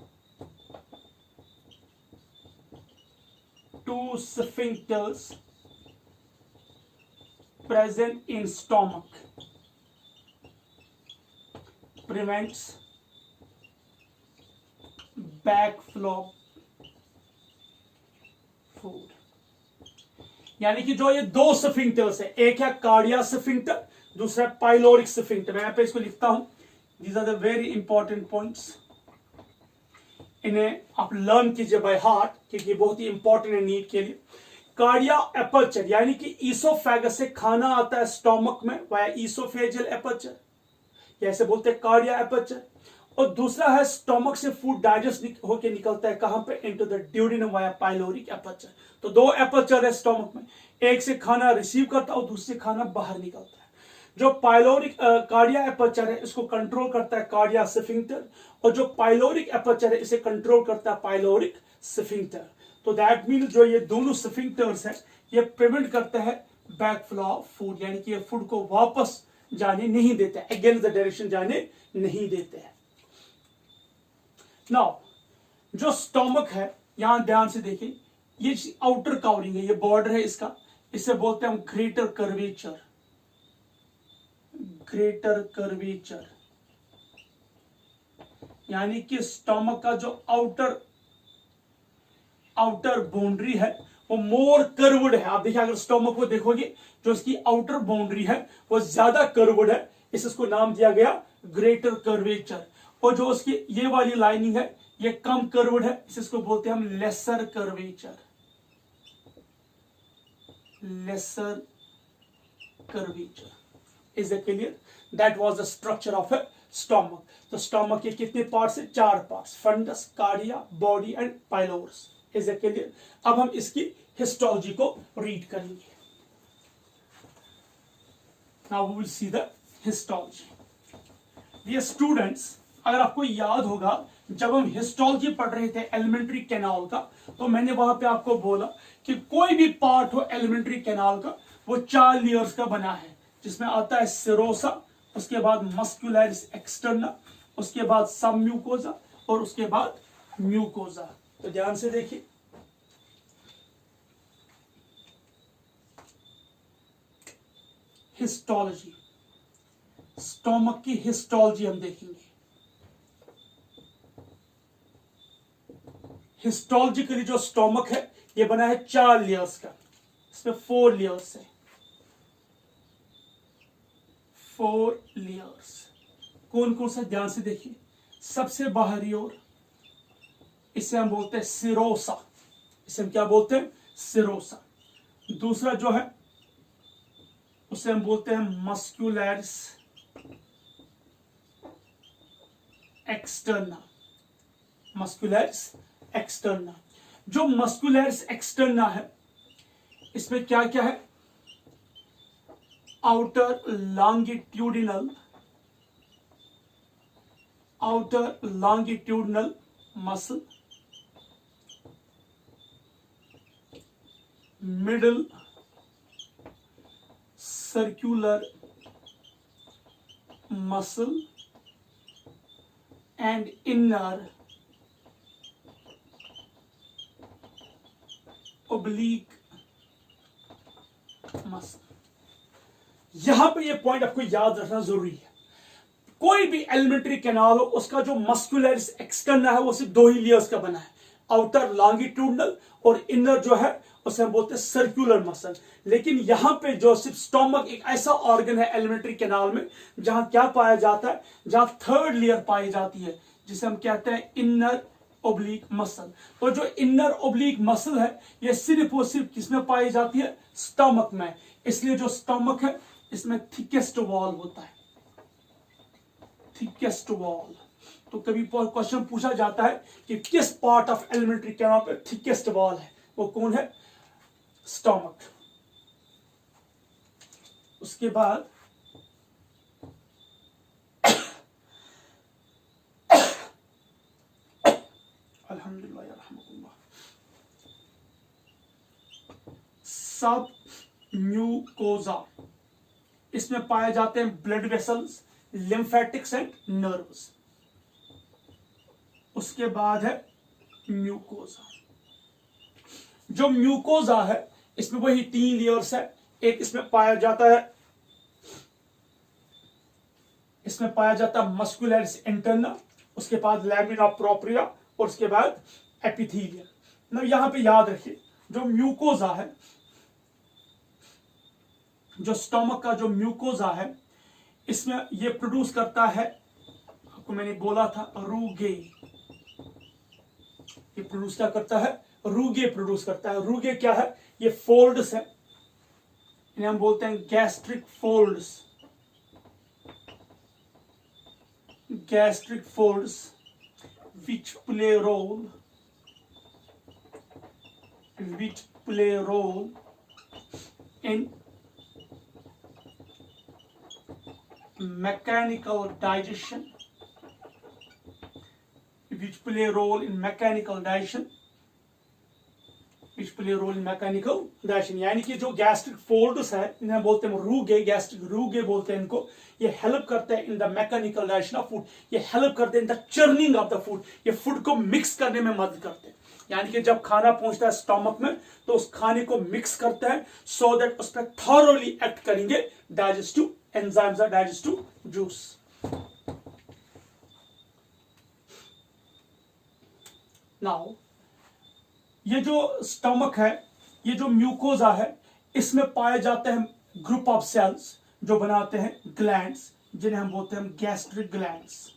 2 sphincters present in stomach prevents backflow food। यानी कि जो ये 2 स्फिंक्टर्स है, एक है कार्डिया स्फिंक्टर, दूसरा है पाइलोरिक स्फिंक्टर। मैं यहां पे इसको लिखता हूं, these are the very important points, इन्हें आप लर्न कीजिए बाय हार्ट, क्योंकि बहुत ही इंपॉर्टेंट है नीट के लिए। कार्डिया एपर्चर, यानी कि ईसोफेगस से खाना आता है स्टोमक में वाया ईसोफेजियल एपर्चर, जैसे बोलते हैं कार्डिया एपर्चर। और दूसरा है स्टोमक से फूड डाइजेस्ट होके निकलता है कहां पे, into the duodenum via pyloric aperture. तो 2 एपर्चर है स्टोमक में, एक से खाना रिसीव करता है और दूसरे खाना बाहर निकलता है। जो पाइलोरिक कार्डिया एपर्चर है इसको कंट्रोल करता है कार्डिया स्फिंक्टर, और जो पाइलोरिक एपर्चर है इसे कंट्रोल करता है पाइलोरिक स्फिंक्टर। तो दैट मीन जो ये दोनों स्फिंक्टर्स है ये प्रिवेंट करते हैं बैकफ्लो ऑफ फूड, यानी कि ये फूड को वापस जाने नहीं देते, अगेंस्ट द डायरेक्शन जाने नहीं देते हैं। नाउ जो स्टोमक है, यहां ध्यान से देखिए, ये आउटर कवरिंग है, ये बॉर्डर है इसका, इसे बोलते हैं हम ग्रेटर कर्वेचर, ग्रेटर कर्वेचर, यानी कि स्टोमक का जो आउटर बाउंड्री है वो मोर कर्व्ड है। आप देखिए, अगर स्टोमक को देखोगे, जो इसकी आउटर बाउंड्री है वो ज्यादा कर्व्ड है, इसको नाम दिया गया ग्रेटर कर्वेचर। और जो उसकी ये वाली लाइनिंग है ये कम कर्व्ड है, इसको बोलते हैं हम lesser curvature. Lesser curvature is it clear? That was the structure of a stomach. तो स्टोमक के कितने पार्ट्स है? 4 parts, fundus, cardia, body and pylorus. Is it clear? अब हम इसकी हिस्टोलॉजी को रीड करेंगे। Now we will see the histology. Dear students, अगर आपको याद होगा, जब हम हिस्टोलॉजी पढ़ रहे थे एलिमेंट्री कैनाल का, तो मैंने वहां पे आपको बोला कि कोई भी पार्ट हो एलिमेंट्री कैनाल का वो 4 लेयर्स का बना है, जिसमें आता है सिरोसा, उसके बाद मस्कुलरिस एक्सटर्ना, उसके बाद सब म्यूकोजा और उसके बाद म्यूकोजा। तो ध्यान से देखिए, हिस्टोलॉजी, स्टोमक की हिस्टोलॉजी हम देखेंगे। हिस्टोलॉजिकली जो स्टोमक है ये बना है 4 लेयर्स का, इसमें 4 लेयर्स है। 4 लेयर्स कौन कौन सा? ध्यान से देखिए, सबसे बाहरी ओर इसे हम बोलते हैं सिरोसा, इसे हम क्या बोलते हैं? सिरोसा। दूसरा जो है उसे हम बोलते हैं मस्कुलरिस एक्सटर्ना। Muscularis externa. जो मस्कुलरिस एक्सटर्ना है इसमें क्या क्या है? Outer longitudinal, muscle, middle circular muscle and inner oblique muscle. यहां पे ये पॉइंट आपको याद रखना जरूरी है। कोई भी एलिमेंट्री कैनाल हो, उसका जो मस्कुलरिस एक्सटर्ना है वो सिर्फ 2 ही लेयर्स का बना है, आउटर लॉन्गिट्यूडनल और इनर जो है उसे हम बोलते हैं सर्कुलर मसल। लेकिन यहां पे जो सिर्फ स्टोमक एक ऐसा ऑर्गन है एलिमेंट्री कैनाल में जहां क्या पाया जाता है? जहां 3rd लेयर पाई जाती है, जिसे हम कहते हैं इनर ओब्लिक मसल। तो जो इनर ओब्लिक मसल है ये सिर्फ और सिर्फ किसमें पाई जाती है? स्टोमक में। इसलिए जो स्टोमक है इसमें थिकेस्ट वॉल होता है, थिकेस्ट वॉल। तो कभी क्वेश्चन पूछा जाता है कि किस पार्ट ऑफ एलिमेंट्री कैनाल पे थिकेस्ट वॉल है, वो कौन है? स्टोमक। उसके बाद अल्हम्दुलिल्लाह रहमतुल्लाह, सब म्यूकोजा, इसमें पाए जाते हैं blood vessels, lymphatics and nerves. उसके बाद है म्यूकोजा। जो म्यूकोजा है इसमें वही 3 लेयर्स है। एक इसमें पाया जाता है मस्कुलरिस इंटरना, उसके बाद लैमिना प्रोप्रिया और उसके बाद एपिथेलियम। ना यहां पे याद रखिए, जो म्यूकोजा है, जो स्टोमक का जो म्यूकोजा है, इसमें ये प्रोड्यूस करता है, आपको मैंने बोला था रूगे। ये प्रोड्यूस क्या करता है? रूगे प्रोड्यूस करता है। रूगे क्या है? ये फोल्ड्स है, इन्हें हम बोलते हैं gastric folds. Gastric folds which play role in mechanical digestion, यानी कि जो गैस्ट्रिक फोल्ड्स है इन्हें बोलते हैं रूगे, गैस्ट्रिक रूगे बोलते हैं इनको। ये हेल्प करते हैं in the mechanical digestion of food, ये हेल्प करते हैं in the churning of the food, ये फूड को मिक्स करने में मदद करते हैं। यानी कि जब खाना पहुंचता है स्टोमक में तो उस खाने को मिक्स करते हैं सो दैट उस पर थॉरोली एक्ट करेंगे डाइजेस्टिव एंजाइम्स और डाइजेस्टिव जूस। नाउ ये जो स्टोमक है ये जो म्यूकोजा है इसमें पाए जाते हैं ग्रुप ऑफ सेल्स जो बनाते हैं ग्लैंड्स, जिन्हें हम बोलते हैं गैस्ट्रिक ग्लैंड्स।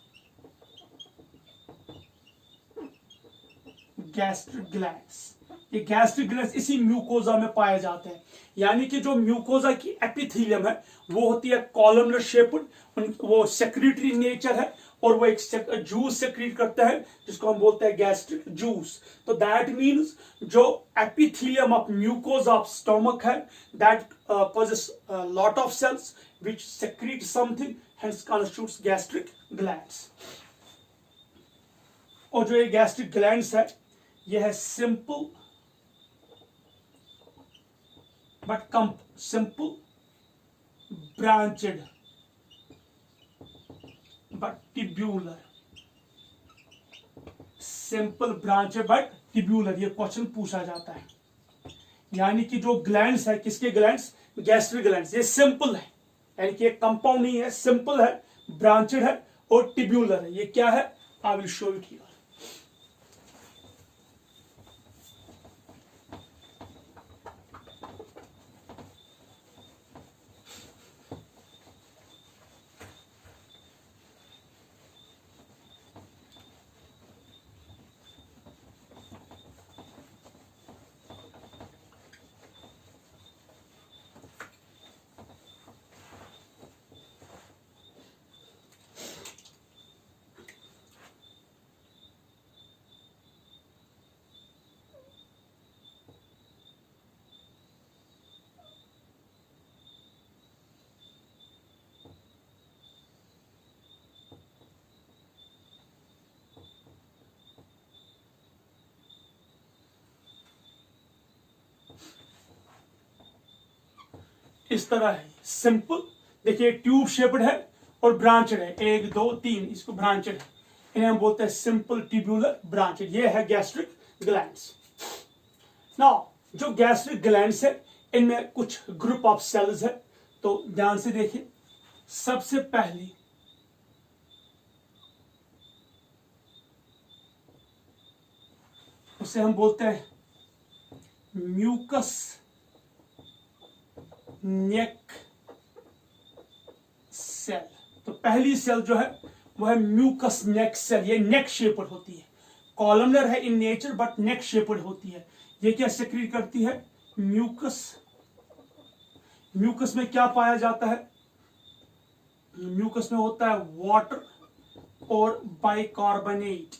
गैस्ट्रिक ग्लैंड्स, ये गैस्ट्रिक ग्लैंड्स इसी म्यूकोजा में पाए जाते हैं। यानी कि जो म्यूकोजा की एपिथेलियम है वो होती है कॉलमनर शेप्ड, वो सेक्रेटरी नेचर है और वो एक जूस सेक्रेट करता है जिसको हम बोलते हैं गैस्ट्रिक जूस। तो दैट मीन्स जो epithelium of mucosa of stomach है that causes a lot of cells which secrete something, hence constitutes gastric glands। और जो ये गैस्ट्रिक ग्लैंड्स है ये है simple but simple branched but tubular, simple branched but tubular, ये question पूछा जाता है। यानी कि जो ग्लैंड्स है, किसके ग्लैंड्स? Gastric glands. ये सिंपल है, यानी कि एक कंपाउंड नहीं है, सिंपल है, ब्रांचेड है और ट्यूब्यूलर है। ये क्या है? I will show it here. इस तरह है, सिंपल। देखिए ट्यूब शेप्ड है और ब्रांचेड है, 1 2 3, इसको ब्रांचेड है, इन्हें हम बोलते हैं सिंपल ट्यूब्यूलर ब्रांचेड। ये है गैस्ट्रिक ग्लैंड्स। नाउ जो गैस्ट्रिक ग्लैंड्स है इनमें कुछ ग्रुप ऑफ सेल्स है, तो ध्यान से देखिए। सबसे पहली उसे हम बोलते हैं म्यूकस नेक सेल। तो पहली सेल जो है वो है म्यूकस नेक सेल। ये नेक शेप्ड होती है, कॉलमनर है in nature but neck shaped होती है। ये क्या सेक्रेट करती है? म्यूकस। म्यूकस में क्या पाया जाता है? म्यूकस में होता है वाटर और बाइकार्बोनेट।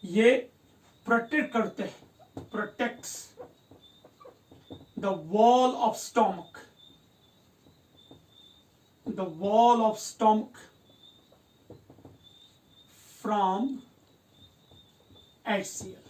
ये प्रोटेक्ट करते हैं, protects the wall of stomach, the wall of stomach from HCl।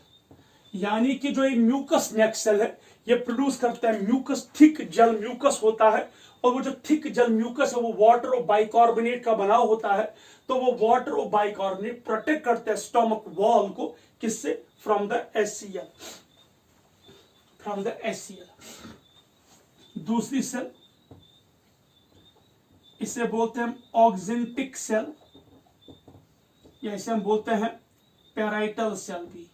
यानी कि जो ये म्यूकस नेक सेल है ये प्रोड्यूस करता है म्यूकस, थिक जल म्यूकस होता है, और वो जो थिक जल म्यूकस है वो वाटर और बाइकार्बोनेट का बना होता है। तो वो वाटर और बाइकार्बोनेट प्रोटेक्ट करते हैं स्टमक वॉल को, किससे? From the HCl, from the HCl। दूसरी सेल, इसे बोलते हैं ऑक्जेंटिक सेल, या इसे हम बोलते हैं पैराइटल सेल भी।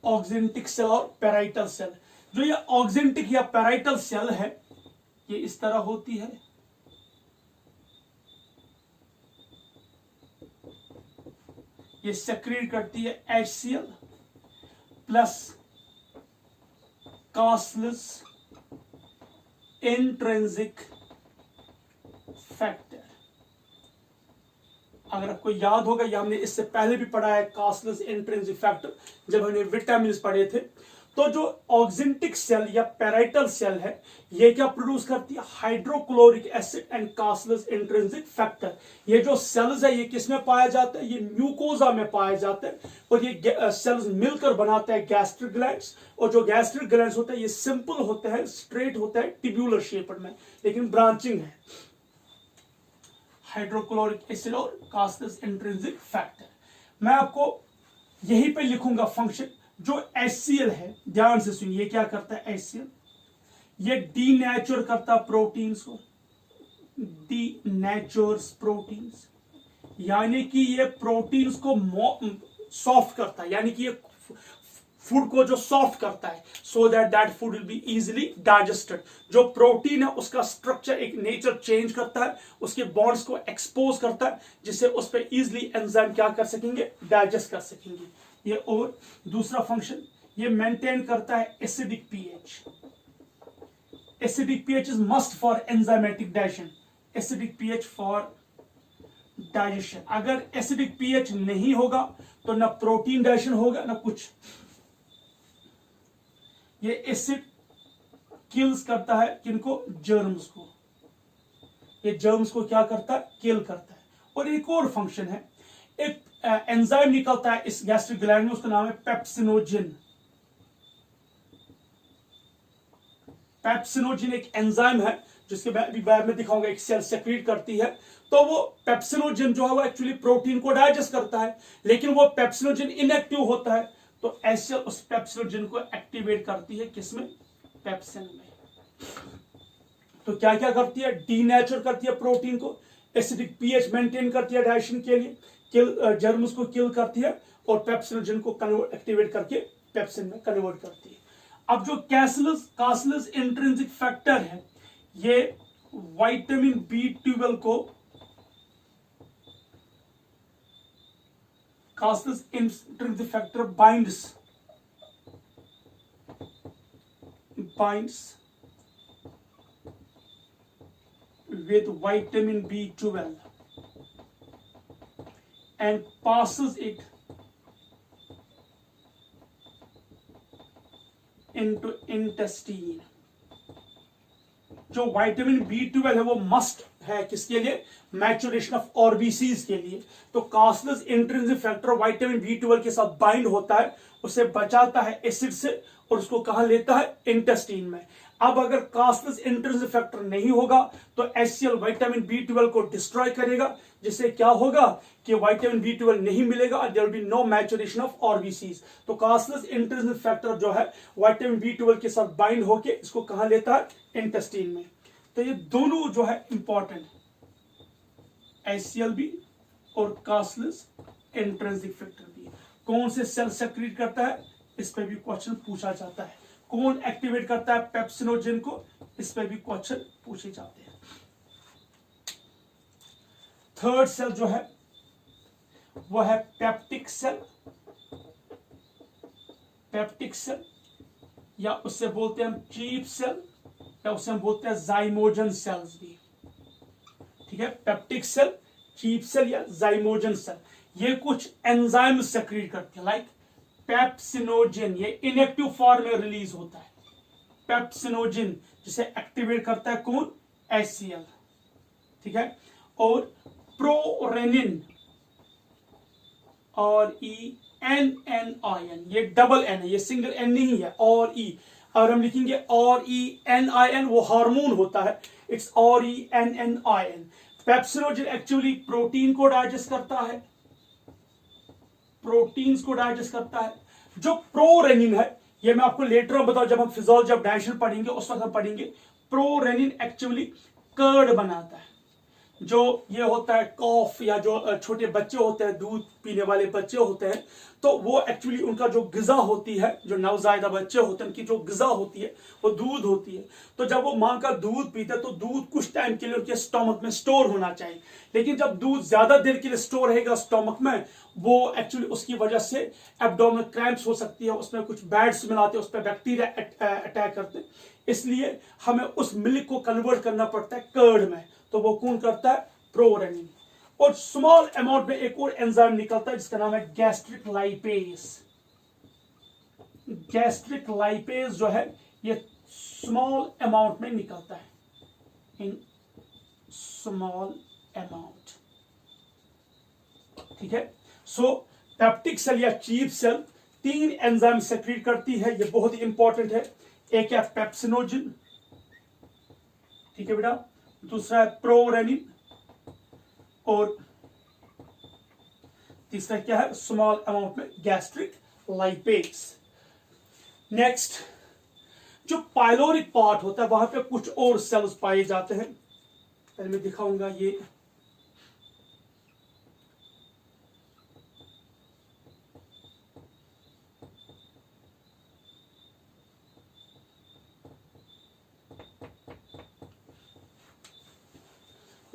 ऑक्जेंटिक सेल और पैराइटल सेल। जो ये ऑक्जेंटिक या पैराइटल सेल है ये इस तरह होती है। ये सेक्रेट करती है HCl plus casteless intrinsic factor. अगर आपको याद होगा, ये हमने इससे पहले भी पढ़ा है, कास्टलेस इंट्रिंसिक फैक्टर, जब हमने विटामिन पढ़े थे। तो जो ऑक्जेंटिक सेल या पैराइटल सेल है ये क्या प्रोड्यूस करती है? Hydrochloric acid and casteless intrinsic factor. ये जो सेल्स है ये किसमें पाया जाता है? ये म्यूकोजा में पाया जाता है, और ये सेल्स मिलकर बनाते हैं गैस्ट्रिक ग्लैंड्स। और जो गैस्ट्रिक ग्लैंड्स होते हैं ये सिंपल होते हैं, स्ट्रेट होते हैं, ट्यूब्यूलर शेप में, लेकिन ब्रांचिंग है। हाइड्रोक्लोरिक एसिड और कास्टलेस इंट्रिंसिक फैक्टर। मैं आपको यहीं पे लिखूंगा फंक्शन। जो HCl है, ध्यान से सुनिए, ये क्या करता है? HCl ये डीनेचर करता प्रोटीन्स को, डीनेचर्स प्रोटीन्स, यानी कि ये प्रोटीन्स को सॉफ्ट करता है, यानी कि ये फूड को जो सॉफ्ट करता है, so that food will be easily digested. जो प्रोटीन है उसका स्ट्रक्चर एक नेचर चेंज करता है, उसके बॉन्ड्स को एक्सपोज करता है, जिससे उस पर इजिली एंजाइम क्या कर सकेंगे, डाइजेस्ट कर सकेंगे ये। और दूसरा फंक्शन ये मेंटेन करता है acidic pH. Acidic pH is must for enzymatic digestion. Acidic pH for digestion. अगर एसिडिक पीएच नहीं होगा तो ना प्रोटीन डाइजेशन होगा ना कुछ। ये एसिड किल्स करता है किनको, जर्म्स को। ये जर्म्स को क्या करता है, किल करता है। और एक और फंक्शन है, एक एंजाइम निकलता है इस गैस्ट्रिक ग्लैंड में, उसका नाम है पेप्सिनोजिन। पेप्सिनोजिन एक एंजाइम है जिसके अभी बाद में दिखाऊंगा, एक सेल सेक्रेट करती है। तो वो पेप्सिनोजिन जो है वो एक्चुअली प्रोटीन को डाइजेस्ट करता है, लेकिन वो पेप्सिनोजिन इनएक्टिव होता है, तो ऐसे उस पेप्सिनोजिन को एक्टिवेट करती है किसमें, पेप्सिन में। तो क्या क्या करती है, डीनेचर करती है प्रोटीन को, एसिडिक पीएच मेंटेन करती है डाइजेशन के लिए, जर्म्स को किल करती है, और पेप्सिनोजिन को एक्टिवेट करके पेप्सिन में कन्वर्ट करती है। अब जो कासलस इंट्रिंसिक फैक्टर है, ये विटामिन B12 को, Castle's intrinsic factor binds with vitamin B12 and passes it into intestine। जो विटामिन B12 है वो मस्ट है किसके लिए, मैचुरेशन ऑफ ऑर्बिसीज के लिए। तो Castle's intrinsic factor vitamin B12 के साथ बाइंड होता है, उसे बचाता है एसिड से, और उसको कहां लेता है, इंटेस्टीन में। अब अगर कासलस इंट्रिंसिक फैक्टर नहीं होगा तो HCl विटामिन B12 को डिस्ट्रॉय करेगा, जिससे क्या होगा कि विटामिन B12 नहीं मिलेगा, there will be no maturation of RBCs. तो कासलस इंट्रिंसिक फैक्टर जो है विटामिन B12 के साथ बाइंड होके इसको कहां लेता है, इंटेस्टीन में। तो ये दोनों जो है इंपॉर्टेंट, HCl भी और कासलस इंट्रिंसिक फैक्टर भी। कौन से सेल सेक्रेट करता है, इस पर भी क्वेश्चन पूछा जाता है। कौन एक्टिवेट करता है पेप्सिनोजिन को, इस पर भी क्वेश्चन पूछे जाते हैं। थर्ड सेल जो है वो है पेप्टिक सेल। पेप्टिक सेल या उससे बोलते हैं हम चीफ सेल, या उससे हम बोलते हैं जाइमोजन सेल्स भी। ठीक है, पेप्टिक सेल, चीफ सेल या जाइमोजन सेल। ये कुछ एंजाइम सेक्रेट करते हैं, लाइक पेप्सिनोजिन, ये इनएक्टिव फॉर्म में रिलीज होता है। पेप्सिनोजिन जिसे एक्टिवेट करता है कौन, HCl। ठीक है, और प्रोरेनिन और ENNIN, ये डबल एन है, ये सिंगल एन नहीं है, और ई। अगर हम लिखेंगे और ENIN वो हार्मोन होता है, इट्स और ENNIN। पेप्सिनोजिन एक्चुअली प्रोटीन को डाइजेस्ट करता है, प्रोटीन्स को डाइजेस्ट करता है। जो प्रोरेनिन है, ये मैं आपको लेटर में बताऊं, जब हम फिजियोलॉजी ऑफ डाइजेशन पढ़ेंगे उस वक्त हम पढ़ेंगे। प्रोरेनिन एक्चुअली कर्ड बनाता है। जो ये होता है कॉफ, या जो छोटे बच्चे होते हैं, दूध पीने वाले बच्चे होते हैं, तो वो एक्चुअली उनका जो गिजा होती है, जो नवजायदा बच्चे होते हैं उनकी जो गिजा होती है वो दूध होती है। तो जब वो माँ का दूध पीते हैं तो दूध कुछ टाइम के लिए उनके स्टोमक में स्टोर होना चाहिए, लेकिन जब दूध ज्यादा देर के लिए स्टोर रहेगा स्टोमक में, वो एक्चुअली उसकी वजह से एब्डोमिनल क्रैम्प्स हो सकती है, उसमें कुछ बैड स्मेल आते हैं, उस पर बैक्टीरिया अटैक करते हैं। इसलिए हमें उस मिल्क को कन्वर्ट करना पड़ता है कर्ड में, तो वो कौन करता है, प्रोरेनिन। और स्मॉल अमाउंट में एक और एंजाइम निकलता है जिसका नाम है गैस्ट्रिक लाइपेज। गैस्ट्रिक लाइपेज जो है ये स्मॉल अमाउंट में निकलता है, इन स्मॉल अमाउंट। ठीक है, सो पेप्टिक सेल या चीफ सेल 3 एंजाइम सेक्रेट करती है, ये बहुत ही इंपॉर्टेंट है। एक है पेप्सिनोजिन, ठीक है बेटा, दूसरा है प्रोरेनिन, और तीसरा क्या है, स्मॉल अमाउंट में गैस्ट्रिक लाइपेज। नेक्स्ट, जो पाइलोरिक पार्ट होता है वहां पे कुछ और सेल्स पाए जाते हैं, पहले मैं दिखाऊंगा।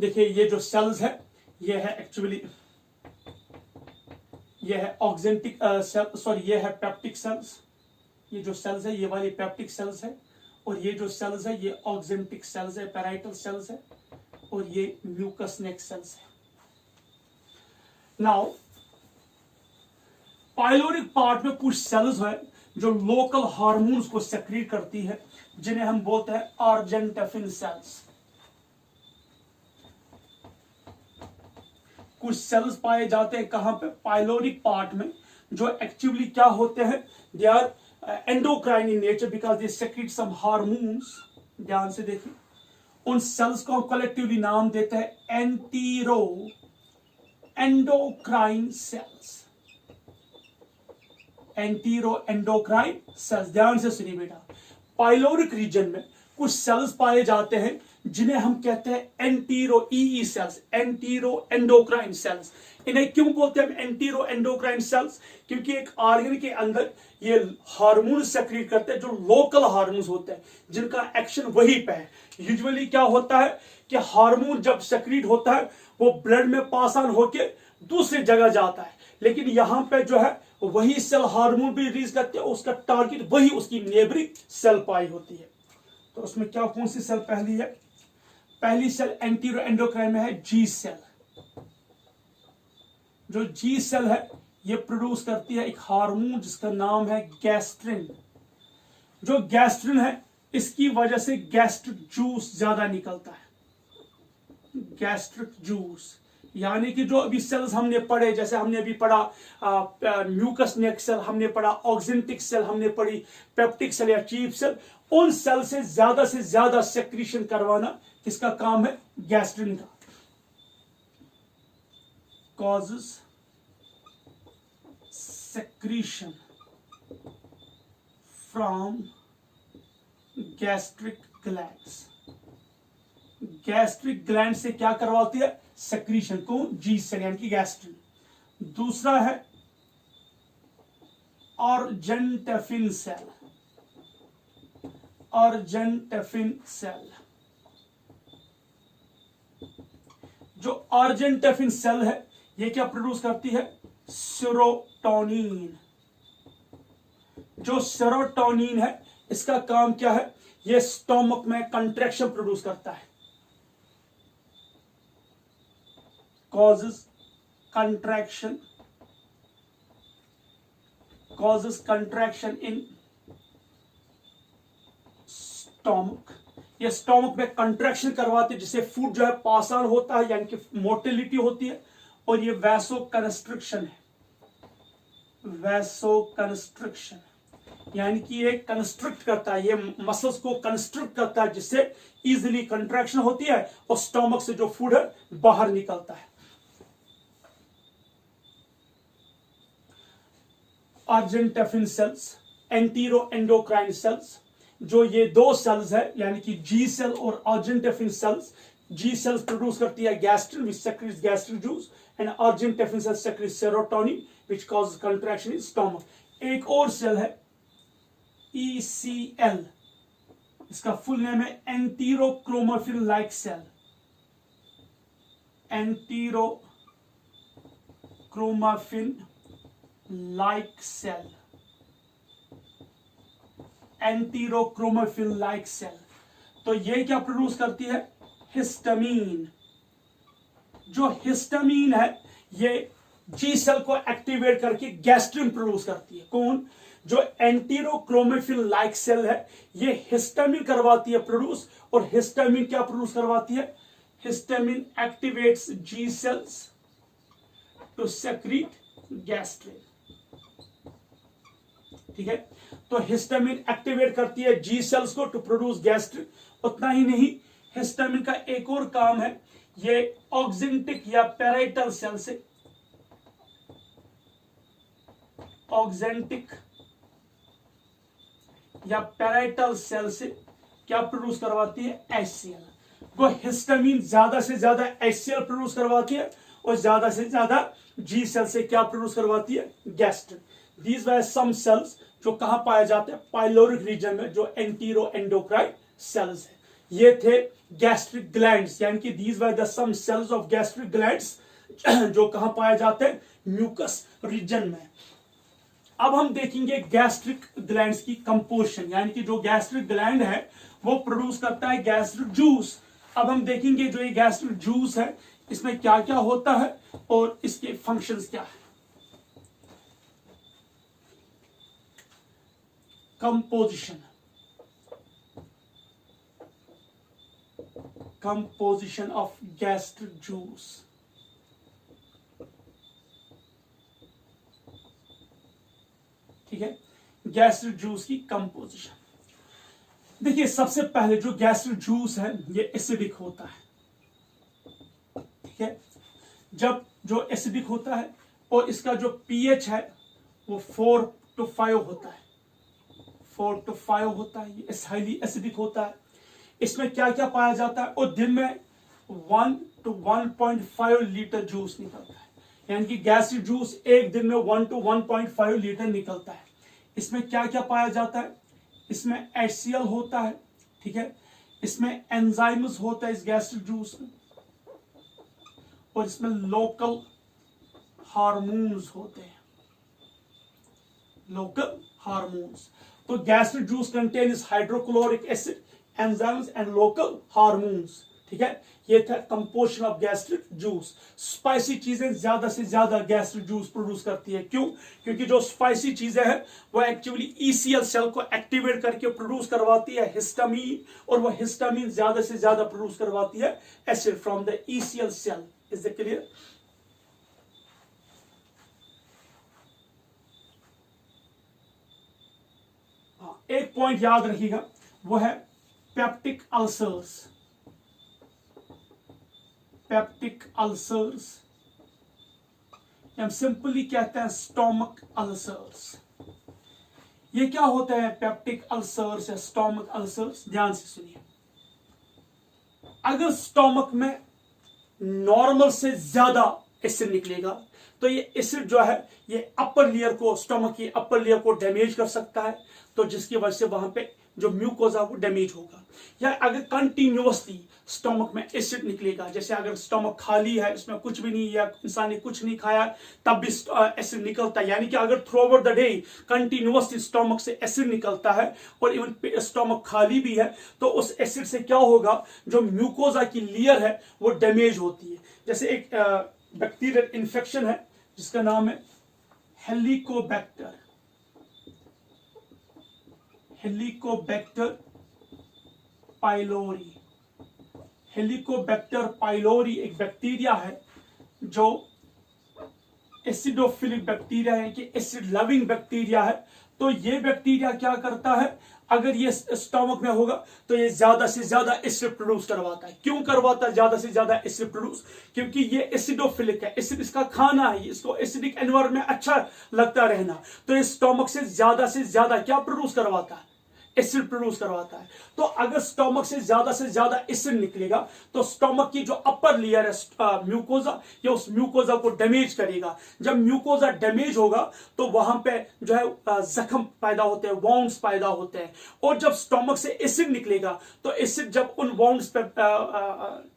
देखिए ये जो सेल्स है ये है एक्चुअली, ये है ऑक्जेंटिक सेल, सॉरी ये है पेप्टिक सेल्स। ये जो सेल्स है ये वाली पेप्टिक सेल्स है, और ये जो सेल्स है ये ऑक्जेंटिक सेल्स है, पैराइटल सेल्स है, और ये म्यूकस नेक सेल्स है। नाउ पाइलोरिक पार्ट में कुछ सेल्स है जो लोकल हार्मोन्स को सेक्रीट करती है, जिन्हें हम बोलते हैं आर्जेंटेफिन सेल्स। कुछ सेल्स पाए जाते हैं कहां पे, पाइलोरिक पार्ट में, जो एक्चुअली क्या होते हैं, they are endocrine in nature because they secrete some hormones. ध्यान से देखिए, उन सेल्स को हम कलेक्टिवली नाम देते हैं antero endocrine sales. Entero endocrine sales, ध्यान से सुनिए बेटा। पाइलोरिक रीजन में कुछ सेल्स पाए जाते हैं जिन्हें हम कहते हैं एंटीरो ईई सेल्स, एंटीरो एंडोक्राइन सेल्स। इन्हें क्यों बोलते हैं हम एंटीरो एंडोक्राइन सेल्स? क्योंकि एक ऑर्गन के अंदर ये हार्मोन सेक्रेट करते हैं जो लोकल हार्मोन्स होते हैं, जिनका एक्शन वहीं पे है। यूजुअली क्या होता है कि हार्मोन जब सेक्रेट होता है वो ब्लड में पास ऑन होके दूसरी जगह जाता है, लेकिन यहां पे जो है वही सेल हार्मोन भी रिलीज करते हैं, उसका टारगेट वही उसकी नेबरिंग सेल पाई होती है। तो उसमें क्या, कौन सी सेल पहली है? पहली सेल एंटीरो एंडोक्राइन में है जी सेल। जो जी सेल है ये प्रोड्यूस करती है एक हार्मोन जिसका नाम है गैस्ट्रिन। जो गैस्ट्रिन है इसकी वजह से गैस्ट्रिक जूस ज्यादा निकलता है। गैस्ट्रिक जूस यानी कि जो अभी सेल्स हमने पढ़े, जैसे हमने अभी पढ़ा म्यूकस नेक सेल, हमने पढ़ा ऑक्जेंटिक सेल, हमने पढ़ी पेप्टिक सेल या चीफ सेल, उन सेल से ज्यादा सेक्रीशन करवाना किसका काम है? गैस्ट्रिन का। causes secretion from gastric glands। Gastric gland से क्या करवाती है? सेक्रीशन को, जी सेल यानी कि गैस्ट्रिन। दूसरा है ऑर्जेंटेफिन सेल। ऑर्जेंटेफिन सेल, जो ऑर्जेंटेफिन सेल है ये क्या प्रोड्यूस करती है? सेरोटोनिन। जो सेरोटोनिन है इसका काम क्या है? ये स्टोमक में कंट्रैक्शन प्रोड्यूस करता है। causes contraction in stomach। ये स्टोमक में कंट्रैक्शन करवाते हैं जिससे फूड जो है पास ऑन होता है, यानी कि मोटिलिटी होती है। और ये वैसो कंस्ट्रिक्शन है। वैसो कंस्ट्रिक्शन यानी कि ये कंस्ट्रक्ट करता है, ये मसल्स को कंस्ट्रक्ट करता है जिससे इजीली कंट्रैक्शन होती है और स्टोमक से जो फूड है बाहर निकलता है। आर्जेंटेफिन सेल्स, एंटीरो एंडोक्राइन सेल्स, जो ये दो सेल्स है यानी कि जी सेल और argentaffin cells. G cells produce करती है gastrin which secretes gastric juice, and argentaffin cells secretes serotonin which causes contraction in stomach. एक और सेल है ECL, इसका फुल नेम है enterochromaffin like cell. Enterochromaffin like cell, enterochromaffin like cell. तो ये क्या प्रोड्यूस करती है? हिस्टामीन। जो हिस्टामीन है ये जी सेल को एक्टिवेट करके गैस्ट्रिन प्रोड्यूस करती है। कौन? जो एंटीरोक्रोमोफिल लाइक सेल है ये हिस्टामीन करवाती है प्रोड्यूस। और हिस्टामीन क्या प्रोड्यूस करवाती है? Histamine activates G cells to secrete gastrin. ठीक है, तो हिस्टामिन एक्टिवेट करती है जी सेल्स को टू प्रोड्यूस गैस्ट्रिन। उतना ही नहीं, हिस्टामिन का एक और काम है, ये ऑक्जेंटिक या पैराइटल सेल से, ऑक्जेंटिक या पैराइटल सेल से क्या प्रोड्यूस करवाती है? HCl। वो हिस्टामिन ज्यादा से ज्यादा HCl प्रोड्यूस करवाती है और ज्यादा से ज्यादा जी सेल से क्या प्रोड्यूस करवाती है? Gastrin. These were some cells जो कहां पाए जाते हैं? पाइलोरिक रीजन में, जो एंटीरो एंडोक्राइन सेल्स है। ये थे गैस्ट्रिक ग्लैंड्स, यानी कि these were the some cells of gastric glands जो कहां पाए जाते हैं, म्यूकस रीजन में। अब हम देखेंगे गैस्ट्रिक ग्लैंड्स की कंपोजिशन, यानी कि जो गैस्ट्रिक ग्लैंड है वो प्रोड्यूस करता है गैस्ट्रिक जूस। अब हम देखेंगे जो ये गैस्ट्रिक जूस है इसमें क्या क्या होता है और इसके फंक्शंस क्या है। Composition of gastric juice. ठीक है, गैस्ट्रिक जूस की कंपोजिशन। देखिए सबसे पहले जो गैस्ट्रिक जूस है ये एसिडिक होता है। ठीक है, जब जो एसिडिक होता है और इसका जो पीएच है वो 4 to 5 होता है, 4 to 5 होता है, ये हाईली एसिडिक होता है। इसमें क्या क्या पाया जाता है, और दिन में 1 to 1.5 लीटर जूस निकलता है, यानी कि गैस्ट्रिक जूस एक दिन में 1 to 1.5 लीटर निकलता है। इसमें क्या क्या पाया जाता है, इसमें HCl होता है। ठीक है, इसमें एंजाइम्स होता है इस गैस्ट्रिक जूस में, और इसमें लोकल हार्मोन्स होते हैं, लोकल हार्मोन्स। तो gastric juice contains hydrochloric acid, enzymes and local hormones. ठीक है, ये था composition of gastric juice. Spicy चीजें ज्यादा से ज्यादा गैस्ट्रिक जूस प्रोड्यूस करती है। क्यों? क्योंकि जो स्पाइसी चीजें हैं वो एक्चुअली ECL सेल को एक्टिवेट करके प्रोड्यूस करवाती है हिस्टामीन, और वो हिस्टामीन ज्यादा से ज्यादा प्रोड्यूस करवाती है acid from the ECL cell. Is it clear? एक पॉइंट याद रखिएगा, वो है पेप्टिक अल्सर्स। पेप्टिक अल्सर्स हम सिंपली कहते हैं स्टोमक अल्सर्स। ये क्या होता है पेप्टिक अल्सर्स या स्टोमक अल्सर्स? ध्यान से सुनिए। अगर स्टोमक में नॉर्मल से ज्यादा एसिड निकलेगा तो ये एसिड जो है ये अपर लेयर को, स्टोमक की अपर लेयर को डैमेज कर सकता है, तो जिसकी वजह से वहां पे जो म्यूकोजा वो डैमेज होगा। या अगर कंटिन्यूअसली स्टोमक में एसिड निकलेगा, जैसे अगर स्टोमक खाली है, इसमें कुछ भी नहीं, या इंसान ने कुछ नहीं खाया तब भी एसिड निकलता है, यानी कि अगर through over the day continuously stomach से एसिड निकलता है और इवन स्टोमक खाली भी है, तो उस एसिड से क्या होगा, जो म्यूकोजा की लेयर है वो डैमेज होती है। जैसे एक बैक्टीरियल इन्फेक्शन है जिसका नाम है Helicobacter. Helicobacter pylori. Helicobacter pylori एक बैक्टीरिया है जो एसिडोफिलिक बैक्टीरिया है, कि एसिड लविंग बैक्टीरिया है। तो ये बैक्टीरिया क्या करता है, अगर ये स्टोमक में होगा तो ये ज्यादा से ज्यादा एसिड प्रोड्यूस करवाता है। क्यों करवाता है ज्यादा से ज्यादा एसिड प्रोड्यूस? क्योंकि ये एसिडोफिलिक है, एसिड इसका खाना है, इसको एसिडिक एनवायरनमेंट में अच्छा लगता रहना, तो ये स्टोमक से ज्यादा क्या प्रोड्यूस करवाता है, एसिड प्रोड्यूस करवाता है। तो अगर स्टोमक से ज्यादा एसिड निकलेगा तो स्टोमक की जो अपर लेयर है म्यूकोजा, ये उस म्यूकोजा को डैमेज करेगा। जब म्यूकोजा डैमेज होगा तो वहां पे जो है जख्म पैदा होते हैं, वाउंड्स पैदा होते हैं, और जब स्टोमक से एसिड निकलेगा तो एसिड जब उन वाउंड्स पे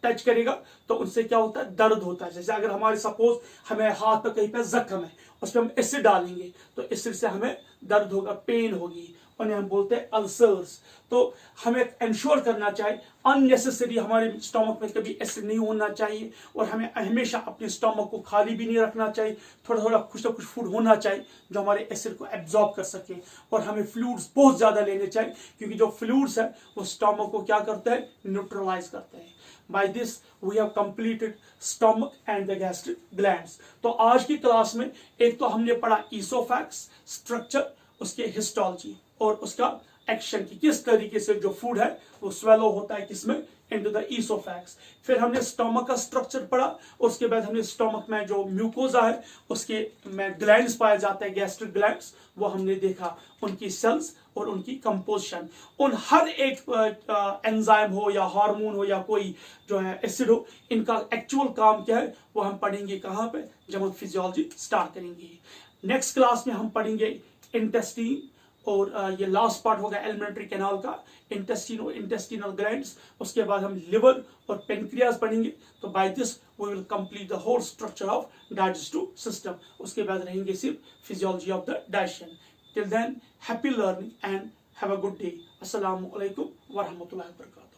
टच करेगा तो उनसे क्या होता है, दर्द होता है। जैसे अगर हमारे सपोज हमें हाथ पे कहीं पे जख्म है, उस पर हम एसिड डालेंगे तो एसिड से हमें दर्द होगा, पेन होगी, उन्हें हम बोलते हैं अल्सर्स। तो हमें इंश्योर करना चाहिए अननेसेसरी हमारे स्टोमक में कभी एसिड नहीं होना चाहिए, और हमें हमेशा अपने स्टोमक को खाली भी नहीं रखना चाहिए। थोड़ा थोड़ा कुछ ना कुछ फूड होना चाहिए जो हमारे एसिड को एब्जॉर्ब कर सके, और हमें फ्लूइड्स बहुत ज्यादा लेने चाहिए, क्योंकि जो फ्लूइड्स है वो स्टोमक को क्या करते हैं, न्यूट्रलाइज करते हैं। By this we have completed stomach and the gastric glands. तो आज की क्लास में एक तो हमने पढ़ा ईसोफैक्स स्ट्रक्चर, उसके हिस्टोलॉजी और उसका एक्शन की किस तरीके से जो फूड है वो स्वेलो होता है किसमें, इनटू द ईसोफैक्स। फिर हमने स्टोमक का स्ट्रक्चर पढ़ा, उसके बाद हमने स्टोमक में जो म्यूकोजा है उसके में ग्लैंड्स पाए जाते हैं, गैस्ट्रिक ग्लैंड्स, वो हमने देखा, उनकी सेल्स और उनकी कंपोजिशन। उन हर एक एंजाइम हो या हार्मोन हो या कोई जो है एसिड हो, इनका एक्चुअल काम क्या है वो हम पढ़ेंगे कहाँ पे, जब हम फिजियोलॉजी स्टार्ट करेंगे। नेक्स्ट क्लास में हम पढ़ेंगे इंटेस्टीन, और ये लास्ट पार्ट होगा एलिमेंट्री कैनाल का, इंटेस्टिन और इंटेस्टिनल ग्लैंड्स। उसके बाद हम लिवर और पेनक्रियाज पढ़ेंगे। तो by this we will complete the whole structure of digestive system. उसके बाद रहेंगे सिर्फ physiology of the digestion. Till then happy learning and have a good day. अस्सलामु अलैकुम व रहमतुल्लाहि व बरकातहू।